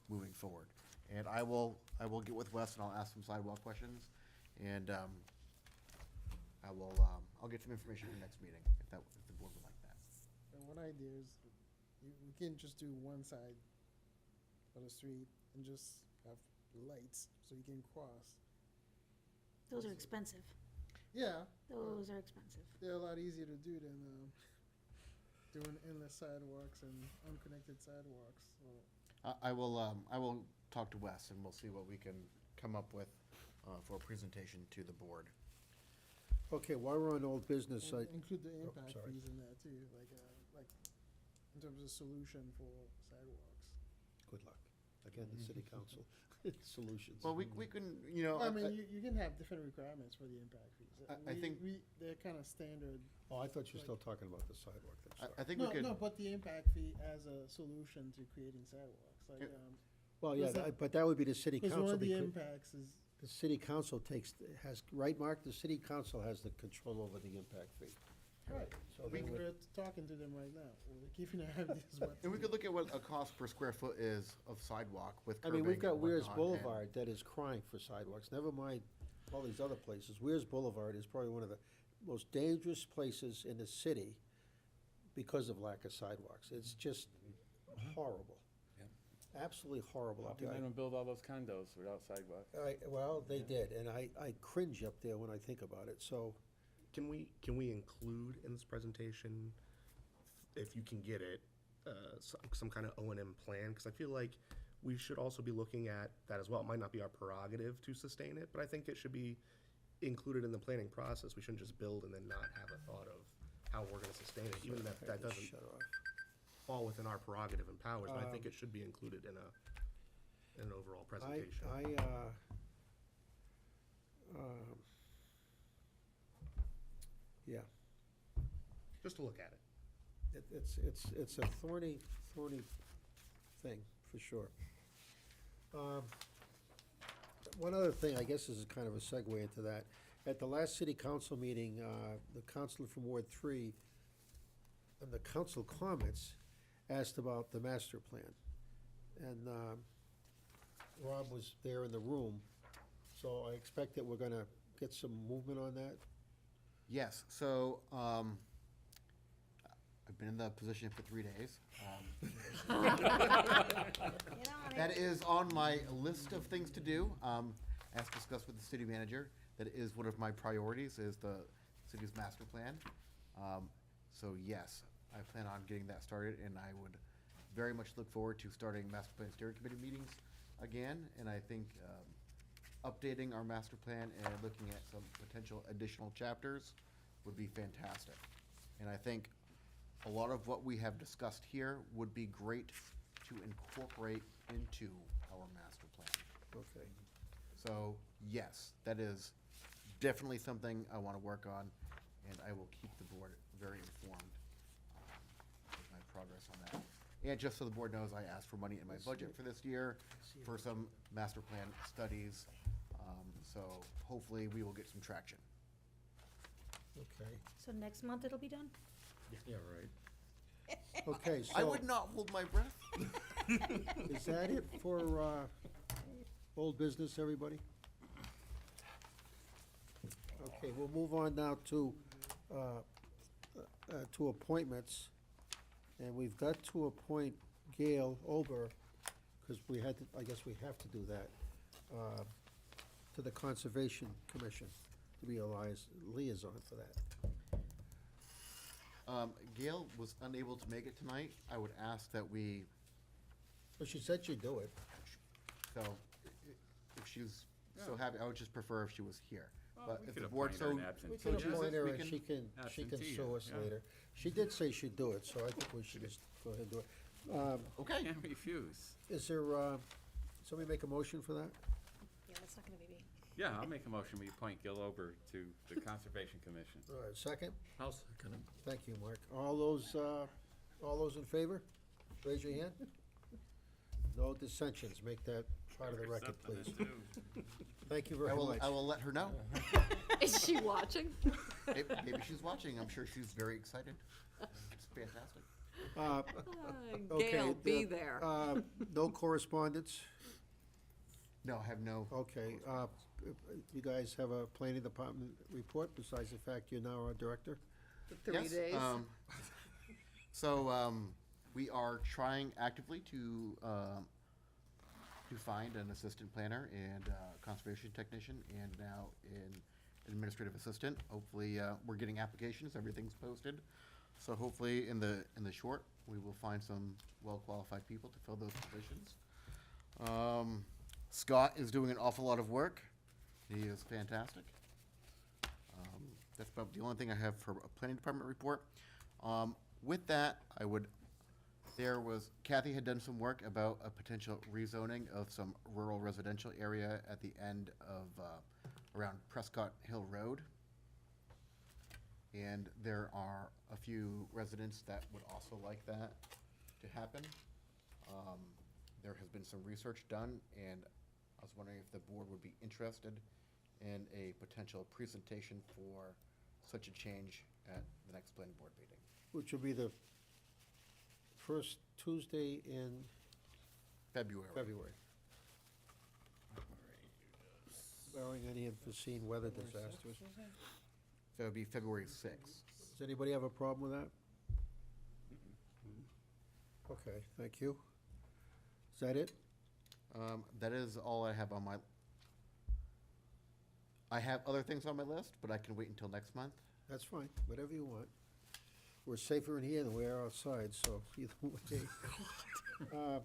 moving forward. And I will get with Wes and I'll ask some sidewalk questions, and I'll get some information for next meeting, if the board would like that. And one idea is, we can just do one side of the street and just have lights so you can cross. Those are expensive. Yeah. Those are expensive. They're a lot easier to do than doing endless sidewalks and unconnected sidewalks, so. I will talk to Wes and we'll see what we can come up with for a presentation to the board. Okay, while we're on old business, And include the oh, impact sorry. fees in that too, like in terms of solution for sidewalks. Good luck. Again, the city council solutions. Well, we can, you know. I mean, you can have different requirements for the impact fees. I think- They're kind of standard. Oh, I thought you were still talking about the sidewalk thing, sorry. I think No, we could. no, but the impact fee as a solution to creating sidewalks, like, Well, yeah, was that- but that would be the city because one council. of the because impacts is, The city council right, Mark? The city council has the control over the impact fee. right, So they would, we're talking to them right now, we're keeping an eye on this, but. And we could look at what a cost per square foot is of sidewalk with I curbing. mean, we've got and Weirs whatnot, and- Boulevard that is crying for sidewalks, never mind all these other places. Weirs Boulevard is probably one of the most dangerous places in the city because of lack of sidewalks. It's just horrible. Absolutely horrible up They there. let them build all those condos without sidewalks. Well, they did, and I cringe up there when I think about it, so. Can we include in this presentation, if you can get it, some kind of O&M plan? Because I feel like we should also be looking at that as well. It might not be our prerogative to sustain it, but I think it should be included in the planning process. We shouldn't just build and then not have a thought of how we're going to sustain it, even if that doesn't Shut off. fall within our prerogative and powers. But I think it should be included in an overall presentation. Yeah. Just to look at it. It's a thorny thing, for sure. One other thing, I guess this is kind of a segue into that. At the last city council meeting, the councilor from Ward 3, in the council comments, asked about the master plan. And Rob was there in the room So I expect that we're gonna get some movement on that. Yes, so, I've been in the position for 3 days. That is on my list of things to do, as discussed with the city manager. That is one of my priorities, is the city's master plan. So yes, I plan on getting that started, and I would very much look forward to starting master plan steering committee meetings again. And I think, updating our master plan and looking at some potential additional chapters would be fantastic. And I think a lot of what we have discussed here would be great to incorporate into our master plan. Okay. So, yes, that is definitely something I want to work on, and I will keep the board very informed with my progress on that. And just so the board knows, I asked for money in my budget for this year for some master plan studies, so hopefully we will get some traction. Okay. So next month it'll be done? Yeah, right. Okay, so. I would not hold my breath. Is that it for, old business, everybody? Okay, we'll move on now to appointments. And we've got to appoint Gail Ober, because we had to, I guess we have to do that, to the Conservation Commission, to be a liaison for that. Gail was unable to make it tonight. I would ask that we, Well, she said she'd do it. so, if she's so happy, I would just prefer if she was here. But we if could the board appoint so. her an absentee. We so can chooses, appoint her we and can- she can Absentee, sue us yeah. later. She did say she'd do it, so I think we should just go ahead and do it. Okay. Can't refuse. Is there, somebody make a motion for that? Yeah, that's not gonna be me. Yeah, I'll make a motion, we appoint Gil Ober to the Conservation Commission. All right, second? I'll second it. Thank you, Mark. All those in favor? Raise your hand. No dissensions, make that part of the record, please. Thank you I very will, much. I will let her know. Is she watching? Maybe she's watching. I'm sure she's very excited. It's fantastic. Gail, be the- there. No correspondence? No, I have no. Okay, you guys have a planning department report, besides the fact you're now our director? The 3 Yes, days. We are trying actively to find an assistant planner and conservation technician, and now an administrative assistant. Hopefully, we're getting applications, everything's posted. So hopefully, in the short, we will find some well-qualified people to fill those positions. Scott is doing an awful lot of work. He is fantastic. That's about the only thing I have for a planning department report. With that, Kathy had done some work about a potential rezoning of some rural residential area at the end of, around Prescott Hill Road. And there are a few residents that would also like that to happen. There has been some research done, and I was wondering if the board would be interested in a potential presentation for such a change at the next planning board meeting. Which will be the first Tuesday in February. Barring any unforeseen weather disasters. So it would be February 6th. Does anybody have a problem with that? Okay, thank you. Is that it? That is all I have on my, I have other things on my list, but I can wait until next month. That's fine, whatever you want. We're safer in here than we are outside, so either way.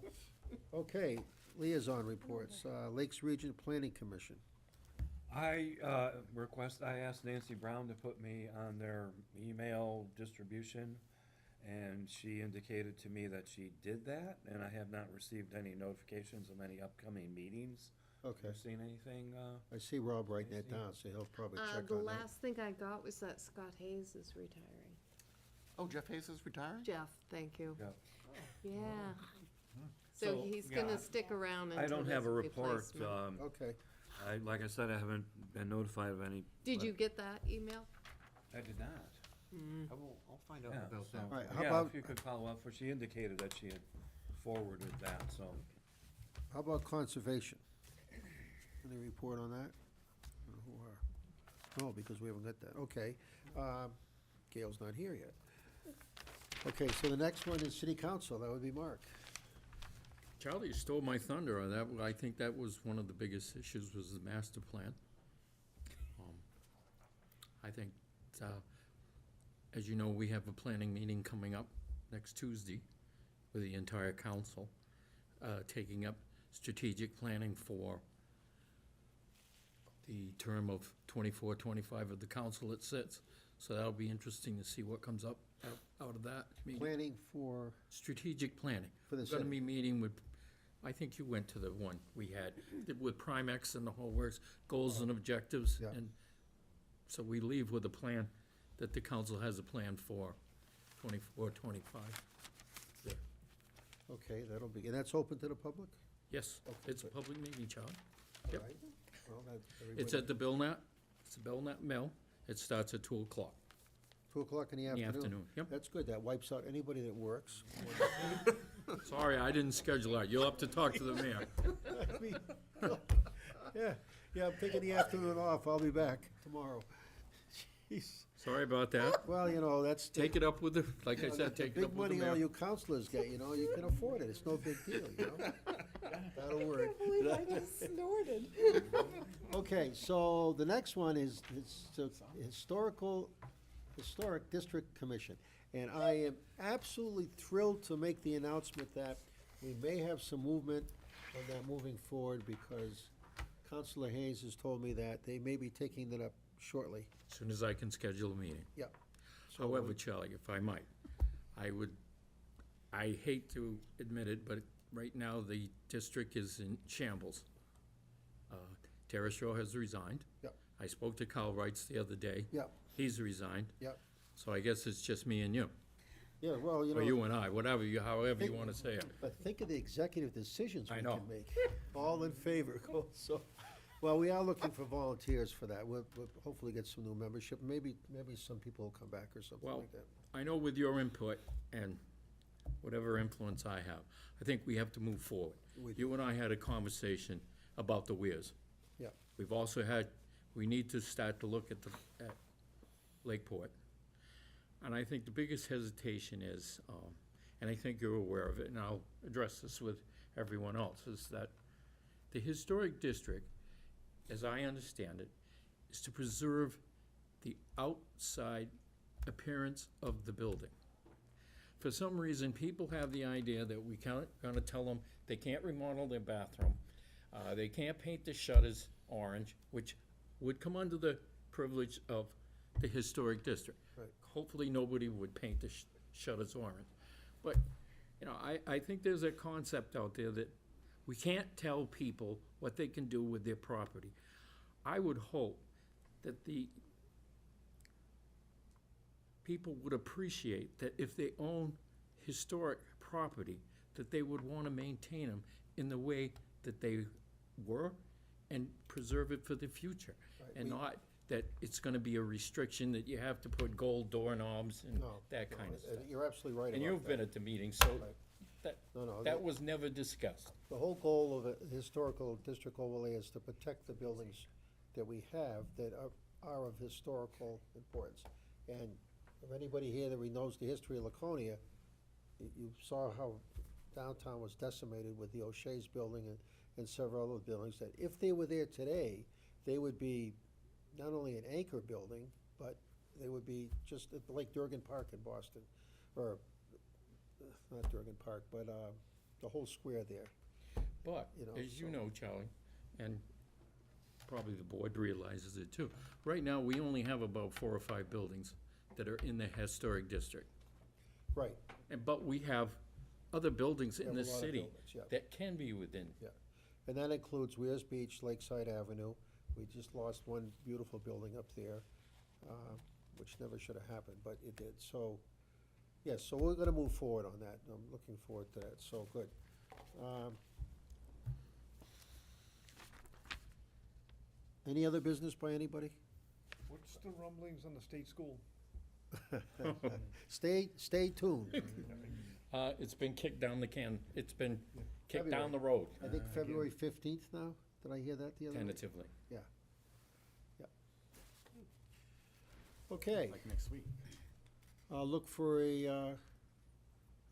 Okay, liaison reports, Lakes Region Planning Commission. I asked Nancy Brown to put me on their email distribution, and she indicated to me that she did that, and I have not received any notifications of any upcoming meetings. Okay. You seen anything, I see Rob writing that down, so he'll probably check The on that. last thing I got was that Scott Hayes is retiring. Oh, Jeff Hayes is retiring? Jeff, thank you. Jeff. Yeah. So So, he's yeah, gonna stick around I until don't there's have a report. replacement. Okay. Like I said, I haven't been notified of any. Did but you get that email? I did not. I'll find out Yeah, about so, that. All right, how yeah, about- if you could follow up, for she indicated that she had forwarded that, so. How about conservation? Any report on that? Who are? No, because we haven't got that. Okay. Gail's not here yet. Okay, so the next one is city council. That would be Mark. Charlie, you stole my thunder on that. I think that was one of the biggest issues, was the master plan. I think, as you know, we have a planning meeting coming up next Tuesday with the entire council, taking up strategic planning for the term of 24, 25 of the council that sits. So that'll be interesting to see what comes up out of that meeting. Planning for, Strategic planning. For the We're gonna city. be meeting with, I think you went to the one we had, with Primex and the whole works, goals and objectives. Yeah. And so we leave with a plan, that the council has a plan for 24, 25. okay, that'll be, and that's open to the public? Yes, it's a public meeting, Charlie. All Yep. right. Well, that, It's everybody- at the Billnet, it's the Billnet Mill. It starts at 2 o'clock. 2 o'clock in the In the afternoon? afternoon, yep. That's good. That wipes out anybody that works. Sorry, I didn't schedule that. You'll have to talk to the mayor. Yeah, I'm taking the afternoon off. I'll be back tomorrow. Jeez. Sorry about that. Well, you know, that's. Take it up with the, like I said, take it up Big with the money all mayor. you counselors get, you know, you can afford it. It's no big deal, you know? That'll work. believe I just snorted. Okay, so the next one is the Historic District Commission. And I am absolutely thrilled to make the announcement that we may have some movement on that moving forward, because Counselor Haynes has told me that they may be taking it up shortly. As soon as I can schedule a meeting. Yep. So However, Charlie, if I might, I hate to admit it, but right now the district is in shambles. Terrace Shaw has resigned. Yep. I spoke to Carl Wrights the other day. Yep. He's resigned. Yep. So I guess it's just me and you, Yeah, well, you know. or you and I, whatever you, however you Think- wanna say it. But think of the executive decisions I we know. can make. All in favor, so, well, we are looking for volunteers for that. We'll hopefully get some new membership. Maybe some people will come back or something Well, like that. I know with your input and whatever influence I have, I think we have to move forward. We do. You and I had a conversation about the weirs. Yeah. We've also had, we need to start to look at at Lakeport. And I think the biggest hesitation is, and I think you're aware of it, and I'll address this with everyone else, is that the historic district, as I understand it, is to preserve the outside appearance of the building. For some reason, people have the idea that we can't, gonna tell them they can't remodel their bathroom, they can't paint the shutters orange, which would come under the privilege of the historic district. Right. Hopefully, nobody would paint the shutters orange. But, you know, I think there's a concept out there that we can't tell people what they can do with their property. I would hope that the people would appreciate that if they own historic property, that they would want to maintain them in the way that they were and preserve it for the future. Right, And we- not that it's gonna be a restriction that you have to put gold doorknobs and No, that no, kind of stuff. You're absolutely right And about you've been that. at the meeting, so Right. that, No, that was never discussed. The whole goal of a historical district overlay is to protect the buildings that we have that are of historical importance. And if anybody here that knows the history of Laconia, you saw how downtown was decimated with the O'Shea's building and several other buildings, that if they were there today, they would be not only an anchor building, but they would be just at Lake Durgan Park in Boston, or, not Durgan Park, but the whole square there. But, You know, as you so- know, Charlie, and probably the board realizes it too, right now, we only have about 4 or 5 buildings that are in the historic district. Right, But we have other buildings We in have the a lot of city buildings, yeah. that can be within. yeah. And that includes Weirs Beach, Lakeside Avenue. We just lost one beautiful building up there, which never should have happened, but it did. So, yes, so we're gonna move forward on that. I'm looking forward to that, so good. Any other business by anybody? What's the rumblings on the state school? Stay tuned. It's been kicked down the can, it's been kicked down February. the road. I think February 15th now? Did I hear that the other night? Tentatively. Yeah. Yeah. Okay, Like next week. I'll look for a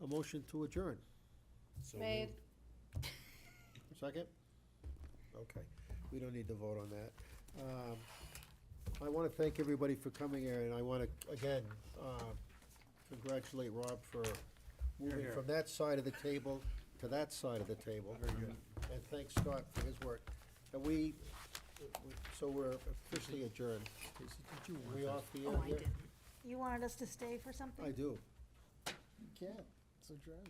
motion to adjourn. Made. Second? Okay, we don't need to vote on that. I want to thank everybody for coming here, and I want to, again, congratulate Rob for moving from that side of the table to that side of the table. And thank Scott for his work. And so we're officially adjourned. Are we off the air Oh, I here? didn't. You wanted us to stay for something? I do. You can't, it's adjourned.